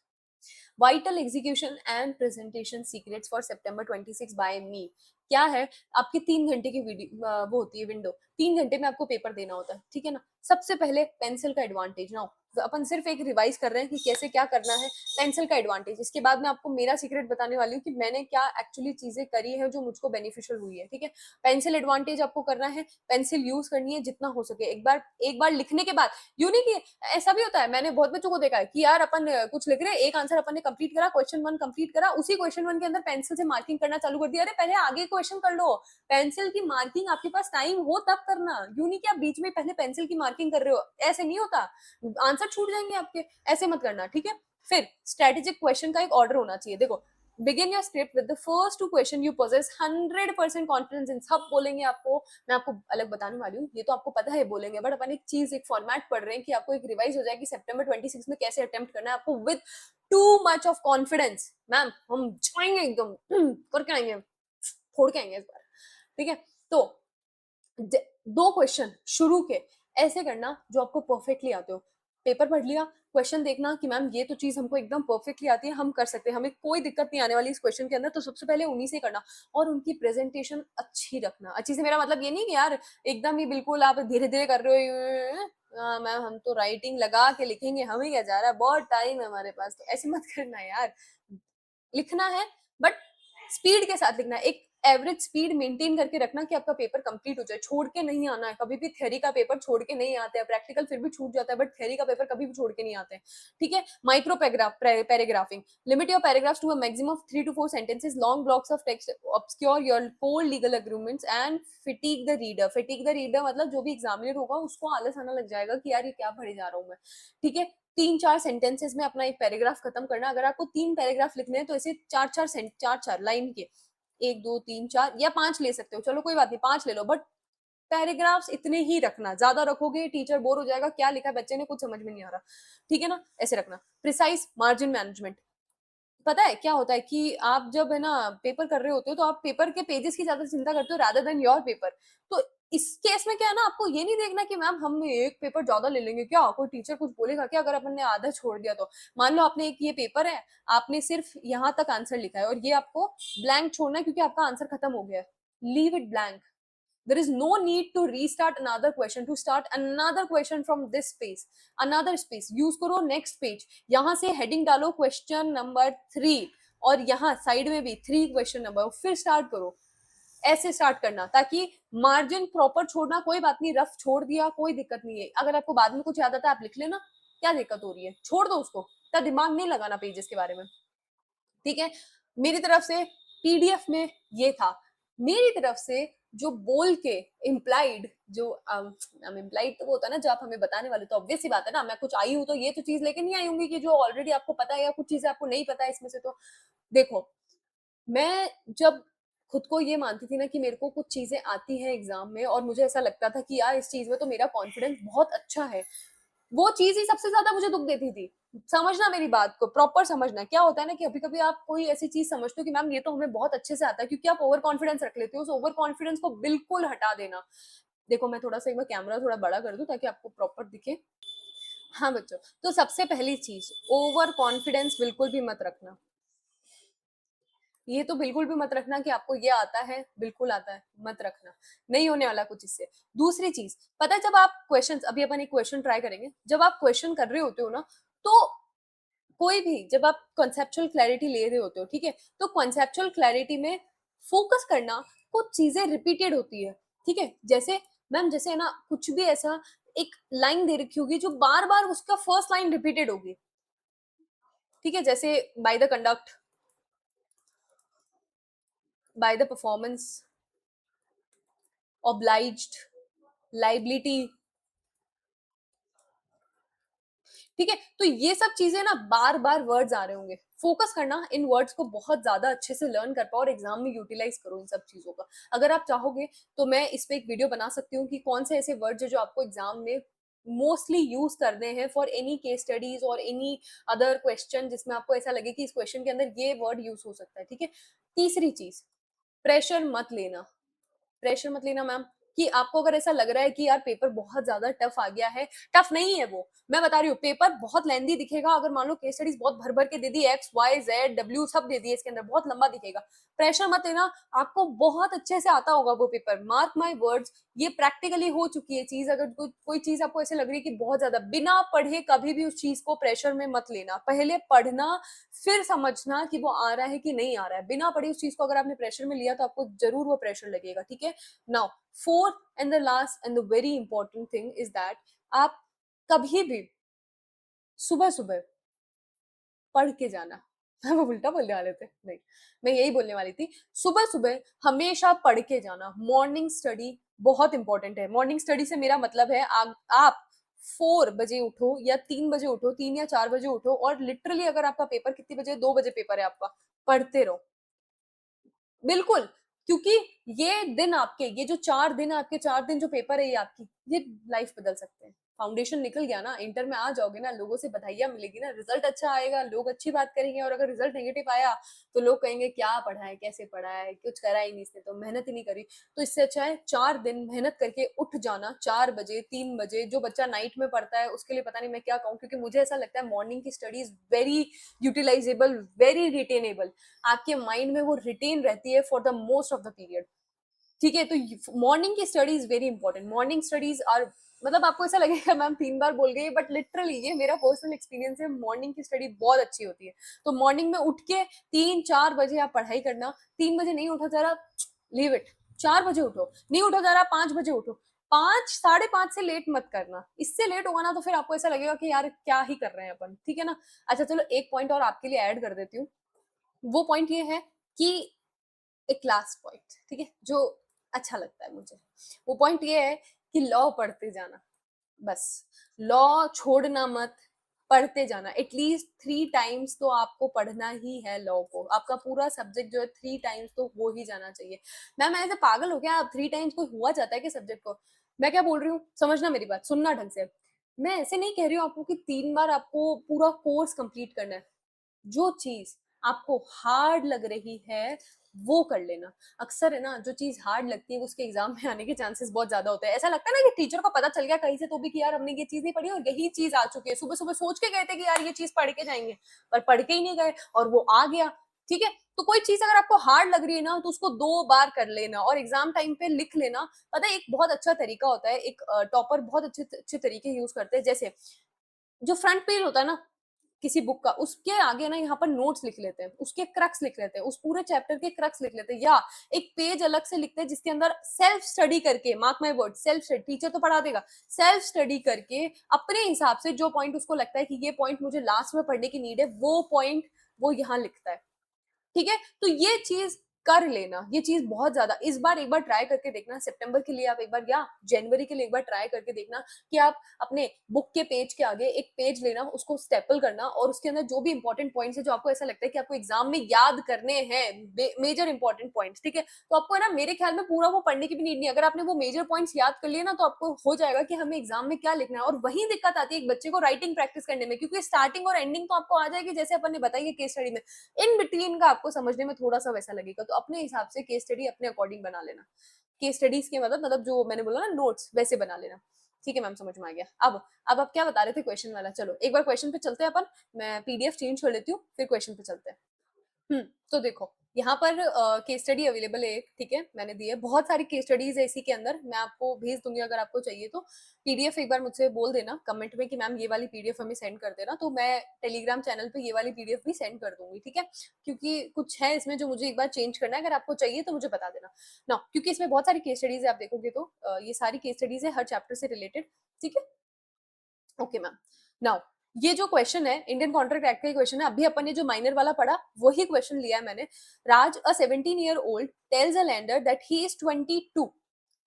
vital execution and presentation secrets for September 26 by me। क्या है, आपकी 3 घंटे की वीडियो वो होती है विंडो, 3 घंटे में आपको पेपर देना होता है। ठीक है ना। सबसे पहले पेंसिल का एडवांटेज ना, अपन सिर्फ एक रिवाइज कर रहे हैं कि कैसे क्या करना है। पेंसिल का एडवांटेज, इसके बाद मैं आपको मेरा सीक्रेट बताने वाली हूँ कि मैंने क्या एक्चुअली चीजें करी है जो मुझको बेनिफिशियल हुई है। ठीक है, पेंसिल एडवांटेज आपको करना है, पेंसिल यूज करनी है जितना हो सके। एक बार लिखने के बाद, यूं नहीं कि ऐसा भी होता है, मैंने बहुत बच्चों को देखा है कि यार अपन कुछ लिख रहे हैं, एक आंसर अपन ने कंप्लीट करा, क्वेश्चन वन कंप्लीट करा, उसी क्वेश्चन वन के अंदर पेंसिल से मार्किंग करना चालू कर दिया। अरे पहले आगे क्वेश्चन कर लो, पेंसिल की मार्किंग आपके पास टाइम हो तब करना, यूं नहीं कि आप बीच में पहले पेंसिल की मार्किंग कर रहे हो, ऐसे नहीं होता, आंसर छूट जाएंगे आपके, ऐसे मत करना। ठीक है, फिर स्ट्रेटेजिक क्वेश्चन का एक ऑर्डर होना चाहिए। देखो, begin your script with the first two question you possess 100% confidence in, सब बोलेंगे आपको, मैं आपको अलग बताने वाली हूँ, ये तो आपको पता है बोलेंगे, बट अपन एक चीज, एक फॉर्मेट पढ़ रहे हैं कि आपको एक रिवाइज हो जाए कि सितंबर 26 में कैसे अटेम्प्ट करना है आपको with too much of confidence. Ma'am हम जाएंगे एकदम करके आएंगे, फोड़ के आएंगे इस बार। ठीक है, तो 2 क्वेश्चन शुरू के ऐसे करना जो आपको परफेक्टली आते हो। पेपर पढ़ लिया, क्वेश्चन देखना कि मैम ये तो चीज़ हमको एकदम परफेक्टली आती है, हम कर सकते हैं, हमें कोई दिक्कत नहीं आने वाली इस क्वेश्चन के अंदर, तो सबसे पहले उन्हीं से करना और उनकी प्रेज़ेंटेशन अच्छी रखना। अच्छी से मेरा मतलब ये नहीं कि यार एकदम ही बिल्कुल आप धीरे-धीरे कर रहे हो, मैम हम तो राइटिंग लगा के लिखेंगे, हमें क्या जा रहा है, बहुत टाइम है हमारे पास, तो ऐसे मत करना यार। लिखना है बट स्पीड के साथ लिखना है। एक एवरेज स्पीड मेंटेन करके रखना कि आपका पेपर कंप्लीट हो जाए। छोड़ के नहीं आना है, कभी भी थ्योरी का पेपर छोड़ के नहीं आते हैं। प्रैक्टिकल फिर भी छूट जाता है बट थ्योरी का पेपर कभी भी छोड़ के नहीं आते हैं। ठीक है? Micro paragraphing, limit your paragraphs to a maximum of 3 to 4 sentences. Long blocks of text obscure your core legal agreements and fatigue the reader. Fatigue the reader मतलब जो भी एग्जामिनर होगा उसको आलस आना लग जाएगा कि यार ये क्या पढ़े जा रहा हूँ मैं। ठीक है? 3-4 सेंटेंसेस में अपना एक पैराग्राफ खत्म करना। अगर आपको 3 पैराग्राफ लिखने हैं तो ऐसे 4-4 लाइन के 1, 2, 3, 4 या 5 ले सकते हो। चलो कोई बात नहीं 5 ले लो बट पैराग्राफ्स इतने ही रखना। ज़्यादा रखोगे टीचर बोर हो जाएगा, क्या लिखा है बच्चे ने कुछ समझ में नहीं आ रहा। ठीक है ना? ऐसे रखना। प्रिसाइज़ मार्जिन मैनेजमेंट, पता है क्या होता है कि आप जब है ना पेपर कर रहे होते हो तो आप पेपर के पेजेस की ज्यादा चिंता करते हो रादर देन योर पेपर। तो इस केस में क्या है ना, आपको ये नहीं देखना कि मैम हम एक पेपर ज्यादा ले लेंगे क्या, कोई टीचर कुछ बोलेगा क्या अगर अपन ने आधा छोड़ दिया तो। मान लो आपने एक ये पेपर है, आपने सिर्फ यहाँ तक आंसर लिखा है और ये आपको ब्लैंक छोड़ना है क्योंकि आपका आंसर खत्म हो गया है। Leave it blank. There is no need to restart another question, to start another question from this space, another space use करो next page। यहाँ से heading डालो question number 3 और यहाँ साइड में भी 3 question number, फिर start करो। ऐसे स्टार्ट करना ताकि मार्जिन प्रॉपर छोड़ना। कोई बात नहीं, रफ छोड़ दिया कोई दिक्कत नहीं है, अगर आपको बाद में कुछ याद आता है आप लिख लेना, क्या दिक्कत हो रही है, छोड़ दो उसको, इतना दिमाग नहीं लगाना पेजेस के बारे में। ठीक है? मेरी तरफ से पीडीएफ में ये था। मेरी तरफ से जो बोल के इम्प्लाइड जो इम्प्लाइड तो वो होता है ना जो आप हमें बताने वाले, तो ऑब्वियस सी बात है ना, मैं कुछ आई हूँ तो ये तो चीज लेके नहीं आई हूँ कि जो ऑलरेडी आपको पता है या कुछ चीजें आपको नहीं पता है इसमें से। तो देखो, मैं जब खुद को ये मानती थी ना कि मेरे को कुछ चीजें आती हैं एग्जाम में और मुझे ऐसा लगता था कि यार इस चीज में तो मेरा कॉन्फिडेंस बहुत अच्छा है, वो चीज ही सबसे ज्यादा मुझे दुख देती थी। समझना मेरी बात को, प्रॉपर समझना। क्या होता है ना कि कभी-कभी आप कोई ऐसी चीज समझते हो कि मैम ये तो हमें बहुत अच्छे से आता है, क्योंकि आप ओवर कॉन्फिडेंस रख लेते हो। उस ओवर कॉन्फिडेंस को बिल्कुल हटा देना। देखो मैं थोड़ा सा एक बार कैमरा थोड़ा बड़ा कर दूं ताकि आपको प्रॉपर दिखे। हाँ बच्चों, तो सबसे पहली चीज, ओवर कॉन्फिडेंस बिल्कुल भी मत रखना। ये तो बिल्कुल भी मत रखना कि आपको ये आता है, बिल्कुल आता है, मत रखना। नहीं होने वाला कुछ इससे। दूसरी चीज, पता है जब आप क्वेश्चंस, अभी अपन एक क्वेश्चन ट्राई करेंगे, जब आप क्वेश्चन कर रहे होते हो ना, तो कोई भी जब आप कॉन्सेप्चुअल क्लैरिटी ले रहे होते हो, ठीक है, तो कॉन्सेप्चुअल क्लैरिटी में फोकस करना, कुछ चीजें रिपीटेड होती है। ठीक है, जैसे मैम जैसे है ना कुछ भी ऐसा एक लाइन दे रखी होगी जो बार बार उसका फर्स्ट लाइन रिपीटेड होगी। ठीक है, जैसे by the conduct, by the performance, obliged, liability. ठीक है, तो ये सब चीजें ना बार बार वर्ड्स आ रहे होंगे, फोकस करना इन वर्ड्स को बहुत ज्यादा अच्छे से लर्न कर पाओ और एग्जाम में यूटिलाइज करो इन सब चीजों का। अगर आप चाहोगे तो मैं इस पे एक वीडियो बना सकती हूँ कि कौन से ऐसे वर्ड्स है जो आपको एग्जाम में मोस्टली यूज करने हैं फॉर एनी केस स्टडीज और एनी अदर क्वेश्चन, जिसमें आपको ऐसा लगे कि इस क्वेश्चन के अंदर ये वर्ड यूज हो सकता है। ठीक है, तीसरी चीज, प्रेशर मत लेना। प्रेशर मत लेना मैम, कि आपको अगर ऐसा लग रहा है कि यार पेपर बहुत ज्यादा टफ आ गया है, टफ नहीं है वो, मैं बता रही हूँ पेपर बहुत लेंदी दिखेगा। अगर मान लो केस स्टडीज बहुत भर भर के दे दी, एक्स वाई जेड डब्ल्यू सब दे दिए इसके अंदर, बहुत लंबा दिखेगा। प्रेशर मत लेना, आपको बहुत अच्छे से आता होगा वो पेपर, मार्क माई वर्ड्स, ये प्रैक्टिकली हो चुकी है चीज। अगर कोई चीज आपको ऐसे लग रही है कि बहुत ज्यादा, बिना पढ़े कभी भी उस चीज को प्रेशर में मत लेना। पहले पढ़ना फिर समझना कि वो आ रहा है कि नहीं आ रहा है। बिना पढ़े उस चीज को अगर आपने प्रेशर में लिया तो आपको जरूर वो प्रेशर लगेगा। ठीक है, now fourth and the last and the very important thing is that आप कभी भी सुबह सुबह पढ़ के जाना। वो उल्टा बोलने वाले थे, नहीं, मैं यही बोलने वाली थी। सुबह सुबह हमेशा पढ़ के जाना। मॉर्निंग स्टडी बहुत इंपॉर्टेंट है। मॉर्निंग स्टडी से मेरा मतलब है आप 4 बजे उठो या 3 बजे उठो, 3 या 4 बजे उठो और लिटरली अगर आपका पेपर कितने बजे, 2 बजे पेपर है आपका, पढ़ते रहो। बिल्कुल, क्योंकि ये दिन आपके, ये जो 4 दिन आपके, 4 दिन जो पेपर है ये आपकी, ये लाइफ बदल सकते हैं। फाउंडेशन निकल गया ना, इंटर में आ जाओगे ना, लोगों से बधाइयाँ मिलेगी ना, रिजल्ट अच्छा आएगा, लोग अच्छी बात करेंगे। और अगर रिजल्ट नेगेटिव आया तो लोग कहेंगे क्या पढ़ा है, कैसे पढ़ा है, कुछ करा ही नहीं, इसने तो मेहनत ही नहीं करी। तो इससे अच्छा है 4 दिन मेहनत करके उठ जाना, 4 बजे 3 बजे। जो बच्चा नाइट में पढ़ता है उसके लिए पता नहीं मैं क्या कहूँ, क्योंकि मुझे ऐसा लगता है मॉर्निंग की study is very utilisable, very retainable. आपके माइंड में वो रिटेन रहती है for the most of the period. ठीक है, तो मॉर्निंग की study is very important. Morning studies are, मतलब आपको ऐसा लगेगा मैम 3 बार बोल गई, बट लिटरली ये मेरा पर्सनल एक्सपीरियंस है, मॉर्निंग की स्टडी बहुत अच्छी होती है। तो मॉर्निंग में उठ के 3-4 बजे आप पढ़ाई करना। 3 बजे नहीं उठा जा रहा, लीव इट, 4 बजे उठो। नहीं उठा जा रहा, 5 बजे उठो। 5, 5:30 से लेट मत करना, इससे लेट होगा ना तो फिर आपको ऐसा लगेगा कि यार क्या ही कर रहे हैं अपन, ठीक है ना। अच्छा चलो, एक पॉइंट और आपके लिए ऐड कर देती हूँ। वो पॉइंट ये है कि एक लास्ट पॉइंट, ठीक है, जो अच्छा लगता है मुझे, वो पॉइंट ये है कि लॉ पढ़ते जाना। बस लॉ छोड़ना मत, पढ़ते जाना। एटलीस्ट 3 टाइम्स तो आपको पढ़ना ही है लॉ को। आपका पूरा सब्जेक्ट जो है 3 टाइम्स तो हो ही जाना चाहिए। मैम ऐसे पागल हो गया, आप 3 टाइम्स कोई हुआ जाता है कि सब्जेक्ट को। मैं क्या बोल रही हूँ, समझना मेरी बात, सुनना ढंग से। मैं ऐसे नहीं कह रही हूँ आपको कि 3 बार आपको पूरा कोर्स कंप्लीट करना है। जो चीज आपको हार्ड लग रही है वो कर लेना। अक्सर है ना, जो चीज हार्ड लगती है उसके एग्जाम में आने के चांसेस बहुत ज्यादा होते हैं। ऐसा लगता है ना कि टीचर को पता चल गया कहीं से तो भी कि यार हमने ये चीज नहीं पढ़ी और यही चीज आ चुकी है। सुबह सुबह सोच के गए थे कि यार ये चीज पढ़ के जाएंगे, पर पढ़ के ही नहीं गए और वो आ गया। ठीक है, तो कोई चीज अगर आपको हार्ड लग रही है ना तो उसको 2 बार कर लेना और एग्जाम टाइम पे लिख लेना। पता है एक बहुत अच्छा तरीका होता है, एक टॉपर बहुत अच्छे अच्छे तरीके यूज करते हैं। जैसे जो फ्रंट पेज होता है ना किसी बुक का, उसके आगे ना यहाँ पर नोट्स लिख लेते हैं, उसके क्रक्स लिख लेते हैं, उस पूरे चैप्टर के क्रक्स लिख लेते हैं, या एक पेज अलग से लिखते हैं जिसके अंदर सेल्फ स्टडी करके, mark my word, self study, teacher तो पढ़ा देगा, सेल्फ स्टडी करके अपने हिसाब से जो पॉइंट उसको लगता है कि ये पॉइंट मुझे लास्ट में पढ़ने की नीड है, वो पॉइंट वो यहाँ लिखता है। ठीक है, तो ये चीज कर लेना, ये चीज बहुत ज्यादा, इस बार एक बार ट्राई करके देखना, सितंबर के लिए आप एक बार या जनवरी के लिए एक बार ट्राई करके देखना कि आप अपने बुक के पेज के आगे एक पेज लेना, उसको स्टेपल करना और उसके अंदर जो भी इंपॉर्टेंट पॉइंट्स है जो आपको ऐसा लगता है कि आपको एग्जाम में याद करने हैं, मेजर इंपॉर्टेंट पॉइंट्स, ठीक है, तो आपको है ना मेरे ख्याल में पूरा वो पढ़ने की भी नीड नहीं। अगर आपने वो मेजर पॉइंट्स याद कर लिए ना तो आपको हो जाएगा कि हमें एग्जाम में क्या लिखना है। और वही दिक्कत आती है एक बच्चे को राइटिंग प्रैक्टिस करने में, क्योंकि स्टार्टिंग और एंडिंग तो आपको आ जाएगी जैसे अपन ने बताई है केस स्टडी में, इन बिटवीन का आपको समझने में थोड़ा सा वैसा लगेगा। तो अपने हिसाब से केस स्टडी अपने अकॉर्डिंग बना लेना। केस स्टडीज के मतलब जो मैंने बोला ना नोट्स, वैसे बना लेना। ठीक है मैम, समझ में आ गया। अब आप क्या बता रहे थे क्वेश्चन वाला, चलो एक बार क्वेश्चन पे चलते हैं अपन। मैं पीडीएफ चेंज कर लेती हूँ, फिर क्वेश्चन पे चलते हैं। तो देखो यहाँ पर केस स्टडी अवेलेबल है एक, ठीक है, मैंने दी है, बहुत सारी केस स्टडीज है इसी के अंदर, मैं आपको भेज दूंगी अगर आपको चाहिए तो। पीडीएफ एक बार मुझसे बोल देना कमेंट में कि मैम ये वाली पीडीएफ हमें सेंड कर देना, तो मैं टेलीग्राम चैनल पे ये वाली पीडीएफ भी सेंड कर दूंगी, ठीक है। क्योंकि कुछ है इसमें जो मुझे एक बार चेंज करना है, अगर आपको चाहिए तो मुझे बता देना ना, क्योंकि इसमें बहुत सारी केस स्टडीज है, आप देखोगे तो ये सारी केस स्टडीज है हर चैप्टर से रिलेटेड, ठीक है। ओके मैम, नाउ ये जो क्वेश्चन है इंडियन कॉन्ट्रैक्ट एक्ट का क्वेश्चन है, अभी अपन ने जो माइनर वाला पढ़ा वही क्वेश्चन लिया है मैंने। राज, अ 17 year old tales a lander that he is 22,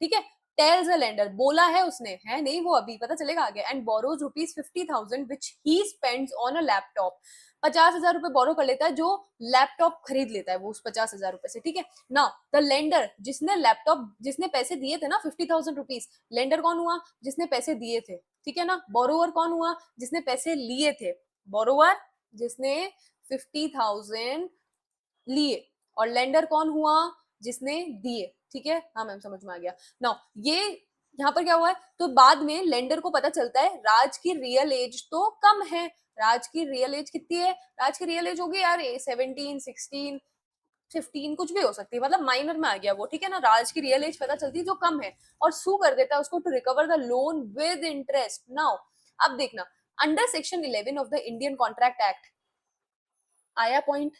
ठीक है, टेल्स अ लैंडर, बोला है उसने, है नहीं वो, अभी पता चलेगा आगे, and borrows ₹50,000 which he spends on a laptop. 50,000 रुपए बोरो कर लेता है, जो लैपटॉप खरीद लेता है वो उस 50,000 रुपए से, ठीक है। नाउ द लेंडर, जिसने लैपटॉप, जिसने पैसे दिए थे ना 50,000 रुपीज, लेंडर कौन हुआ, जिसने पैसे दिए थे, ठीक है ना। बोरोवर कौन हुआ, जिसने पैसे लिए थे, बोरोवर जिसने 50,000 लिए, और लेंडर कौन हुआ, जिसने दिए, ठीक है। हाँ मैम समझ में आ गया। नाउ ये यहाँ पर क्या हुआ है, तो बाद में लेंडर को पता चलता है राज की रियल एज तो कम है। राज की रियल एज कितनी है, राज की रियल एज होगी यार 17, 16, 15 कुछ भी हो सकती है, मतलब माइनर में आ गया वो, ठीक है ना। राज की रियल एज पता चलती है जो कम है, और सू कर देता है उसको to recover the loan with interest. Now अब देखना, under section 11 of the Indian contract act, आया पॉइंट,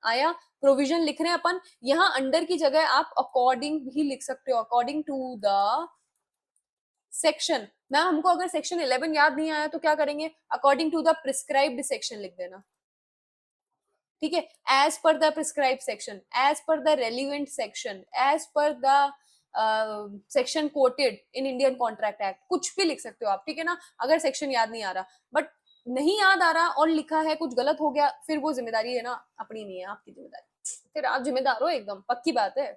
आया, प्रोविजन लिख रहे हैं अपन, यहाँ अंडर की जगह आप अकॉर्डिंग भी लिख सकते हो, according to the section. Ma'am हमको अगर सेक्शन 11 याद नहीं आया तो क्या करेंगे, according to the prescribed section लिख देना, ठीक है। As per the prescribe section, as per the relevant section, as per the section quoted in Indian contract act, कुछ भी लिख सकते हो आप, ठीक है ना। अगर सेक्शन याद नहीं आ रहा, बट नहीं याद आ रहा और लिखा है कुछ गलत हो गया, फिर वो जिम्मेदारी है ना अपनी नहीं है, आपकी जिम्मेदारी, फिर आप जिम्मेदार हो एकदम, पक्की बात है।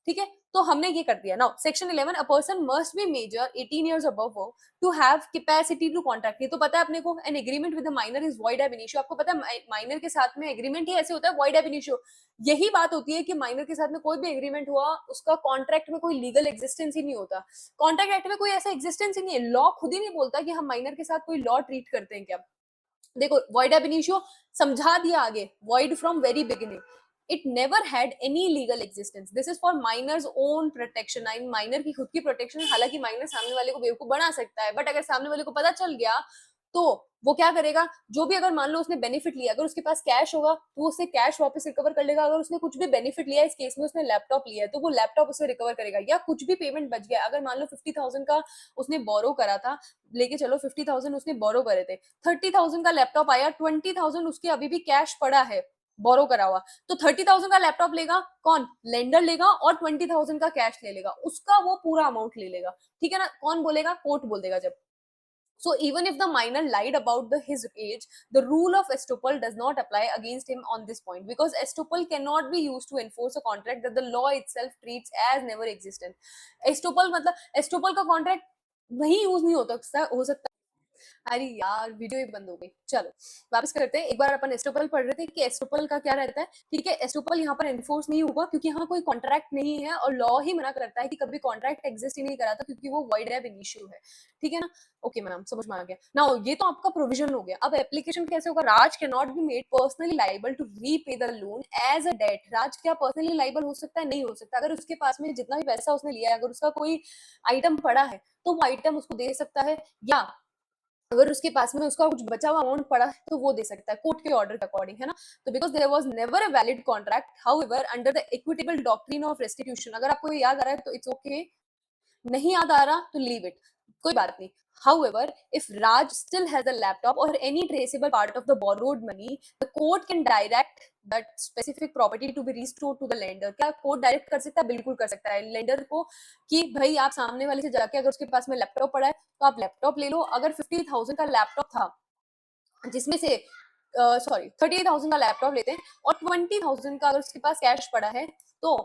ठीक है, तो हमने ये कर दिया। Now section 11, a person must be major 18 years above to have capacity to contract. ये तो पता है अपने को, an agreement with the minor is void ab initio. आपको पता है माइनर के साथ में एग्रीमेंट ही ऐसे होता है, वॉइड एब इनिशियो। यही बात होती है कि माइनर के साथ में कोई भी एग्रीमेंट हुआ, उसका कॉन्ट्रैक्ट में कोई लीगल एग्जिस्टेंस ही नहीं होता। कॉन्ट्रैक्ट एक्ट में कोई ऐसा एग्जिस्टेंस ही नहीं है। लॉ खुद ही नहीं बोलता कि हम माइनर के साथ कोई लॉ ट्रीट करते हैं क्या। देखो void ab initio समझा दिया आगे, void from very beginning, it never had any legal existence, this is for minors own protection। I minor की खुद की प्रोटेक्शन। हालांकि माइनर सामने वाले को बेवकूफ बना सकता है, बट अगर सामने वाले को पता चल गया तो वो क्या करेगा, जो भी अगर मान लो उसने बेनिफिट लिया, अगर उसके पास कैश होगा तो वो उससे कैश वापस रिकवर कर लेगा। अगर उसने कुछ भी बेनिफिट लिया, इस केस में उसने लैपटॉप लिया है, तो वो लैपटॉप उसे रिकवर करेगा। या कुछ भी पेमेंट बच गया, अगर मान लो 50,000 का उसने बोरो करा था, लेके चलो 50,000 उसने बोरो करे थे, 30,000 का लैपटॉप आया, 20,000 उसके अभी भी कैश पड़ा है बोरो करा हुआ, तो 30,000 का लैपटॉप लेगा कौन, लेंडर लेगा, और 20,000 का कैश ले लेगा, उसका वो पूरा अमाउंट ले लेगा। ठीक है ना, कौन बोलेगा, कोर्ट बोल देगा जब। So even if the minor lied about his age, the rule of estoppel does not apply against him on this point, because estoppel cannot be used to enforce a contract that the law itself treats as never existent। estoppel मतलब estoppel का contract वही use नहीं हो सकता। अरे यार video ही बंद हो गई। चलो वापस करते हैं। एक बार अपन एस्टोपल पढ़ रहे थे कि एस्टोपल का क्या रहता है। ठीक है, एस्टोपल यहाँ पर एनफोर्स नहीं होगा क्योंकि यहाँ कोई कॉन्ट्रैक्ट नहीं है, और लॉ ही मना करता है कि कभी कॉन्ट्रैक्ट एग्जिस्ट ही नहीं कराता, क्योंकि वो वाइड एब इनिशियो है। ठीक है ना, ओके मैम समझ में आ गया ना। ये तो आपका प्रोविजन हो गया। अब एप्लीकेशन कैसे होगा, Raj can not be made personally liable to repay the loan as a debt. Raj क्या पर्सनली लाइबल हो सकता है, नहीं हो सकता। अगर उसके पास में जितना भी पैसा उसने लिया है, अगर उसका कोई आइटम पड़ा है तो वो आइटम उसको दे सकता है, या अगर उसके पास में उसका कुछ बचा हुआ अमाउंट पड़ा है तो वो दे सकता है कोर्ट के ऑर्डर के अकॉर्डिंग, है ना। तो because there was never a valid contract, however under the equitable doctrine of restitution. अगर आपको याद आ रहा है तो इट्स ओके, नहीं याद आ रहा तो लीव इट, कोई बात नहीं। However, if Raj still has a laptop or any traceable part of the borrowed money, the court can direct that specific property to be restored to the lender। क्या court direct कर सकता है, बिल्कुल कर सकता है लेंडर को, कि भाई आप सामने वाले से जाके अगर उसके पास में लैपटॉप पड़ा है तो आप लैपटॉप ले लो। अगर 50,000 का लैपटॉप था, जिसमें से सॉरी 38,000 का लैपटॉप लेते हैं, और 20,000 का अगर उसके पास कैश पड़ा है, तो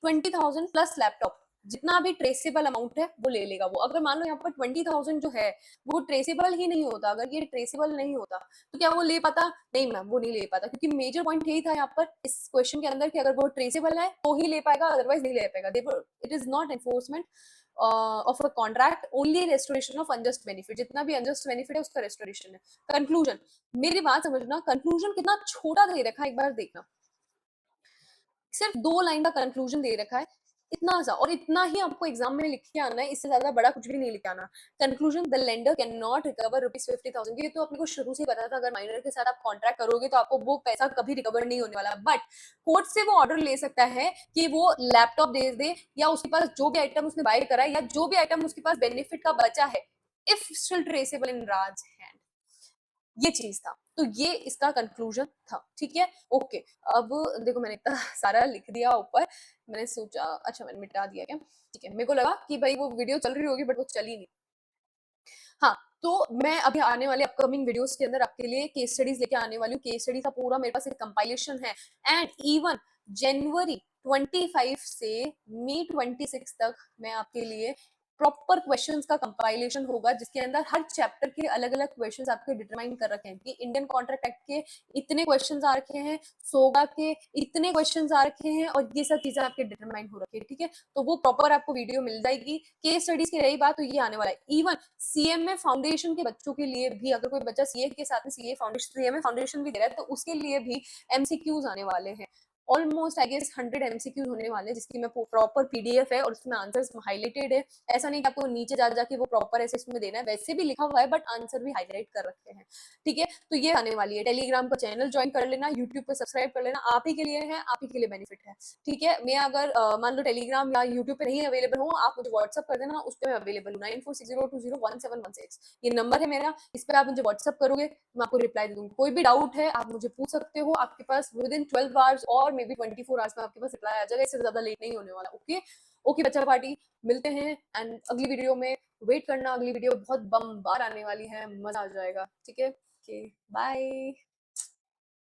20,000 प्लस लैपटॉप, जितना भी ट्रेसेबल अमाउंट है वो ले लेगा वो। अगर मान लो यहाँ पर 20,000 जो है वो ट्रेसेबल ही नहीं होता, अगर ये ट्रेसेबल नहीं होता तो क्या वो ले पाता, नहीं मैम वो नहीं ले पाता, क्योंकि मेजर पॉइंट यही था यहाँ पर इस क्वेश्चन के अंदर कि अगर वो ट्रेसेबल है तो ही ले पाएगा, अदरवाइज नहीं ले पाएगा। It is not enforcement of a contract, only restoration of unjust benefit. जितना भी अनजस्ट बेनिफिट है उसका रेस्टोरेशन है। कंक्लूजन, मेरी बात समझना, कंक्लूजन कितना छोटा दे रखा है एक बार देखना, सिर्फ 2 लाइन का कंक्लूजन दे रखा है, इतना सा, और इतना ही आपको एग्जाम में लिख के आना है, इससे ज्यादा बड़ा कुछ भी नहीं लिख के आना। Conclusion, the lender can not recover ₹50,000। ये तो अपने को शुरू से ही पता था, अगर माइनर के साथ आप कॉन्ट्रैक्ट करोगे तो आपको वो पैसा कभी रिकवर नहीं होने वाला। बट कोर्ट से वो ऑर्डर ले सकता है कि वो लैपटॉप दे दे, या उसके पास जो भी आइटम उसने बाय करा है, या जो भी आइटम उसके पास बेनिफिट का बचा है, if still traceable in Raj hand. ये चीज था, तो ये इसका कंक्लूजन था। ठीक है, ओके। अब देखो मैंने इतना सारा लिख दिया ऊपर, मैंने सोचा अच्छा मैंने मिटा दिया क्या। ठीक है, मेरे को लगा कि भाई वो वीडियो चल रही होगी, बट वो चली नहीं। हाँ, तो मैं अभी आने वाले अपकमिंग वीडियोस के अंदर आपके लिए केस स्टडीज लेके आने वाली हूँ। केस स्टडी का पूरा मेरे पास एक कंपाइलेशन है, एंड इवन जनवरी 25 से मई 26 तक मैं आपके लिए प्रॉपर क्वेश्चंस का कंपाइलेशन होगा, जिसके अंदर हर चैप्टर के अलग अलग क्वेश्चंस आपके डिटरमाइन कर रखे हैं कि इंडियन कॉन्ट्रैक्ट एक्ट के इतने क्वेश्चंस आ रखे हैं, सोगा के इतने क्वेश्चंस आ रखे हैं, और ये सब चीजें आपके डिटरमाइन हो रखी है। ठीक है, तो वो प्रॉपर आपको वीडियो मिल जाएगी। केस स्टडीज की रही बात, तो ये आने वाला है। इवन सीएमए फाउंडेशन के बच्चों के लिए भी, अगर कोई बच्चा सीए के साथ में सीएमए फाउंडेशन भी दे रहा है, तो उसके लिए भी एमसीक्यूज आने वाले हैं। ऑलमोस्ट आई गेस 100 एमसीक्यूज होने वाले हैं, जिसकी मैं प्रॉपर पीडीएफ है और उसमें आंसर्स हाईलाइटेड है। ऐसा नहीं कि आपको नीचे जा जाके वो प्रॉपर ऐसे इसमें देना है, वैसे भी लिखा हुआ है बट आंसर भी हाईलाइट कर रखे हैं। ठीक है, तो ये आने वाली है। टेलीग्राम का चैनल ज्वाइन कर लेना, यूट्यूब पे सब्सक्राइब कर लेना, आप ही के लिए है, आप ही के लिए बेनिफिट है। ठीक है, मैं अगर मान लो टेलीग्राम या यूट्यूब पे नहीं अवेलेबल हूँ, आप मुझे व्हाट्सअप कर देना, उस पर मैं अवेलेबल हूँ। 9460201716 ये नंबर है मेरा, इस पर आप मुझे व्हाट्सअप करोगे, मैं आपको रिप्लाई दे दूंगी। कोई भी डाउट है आप मुझे पूछ सकते हो, आपके पास विद इन 12 आवर्स और मे बी 24 आवर्स में आपके पास रिप्लाई आ जाएगा, इससे ज्यादा लेट नहीं होने वाला। ओके ओके बच्चा पार्टी, मिलते हैं एंड अगली वीडियो में वेट करना, अगली वीडियो बहुत बम्बार आने वाली है, मजा आ जाएगा। ठीक है, ओके बाय।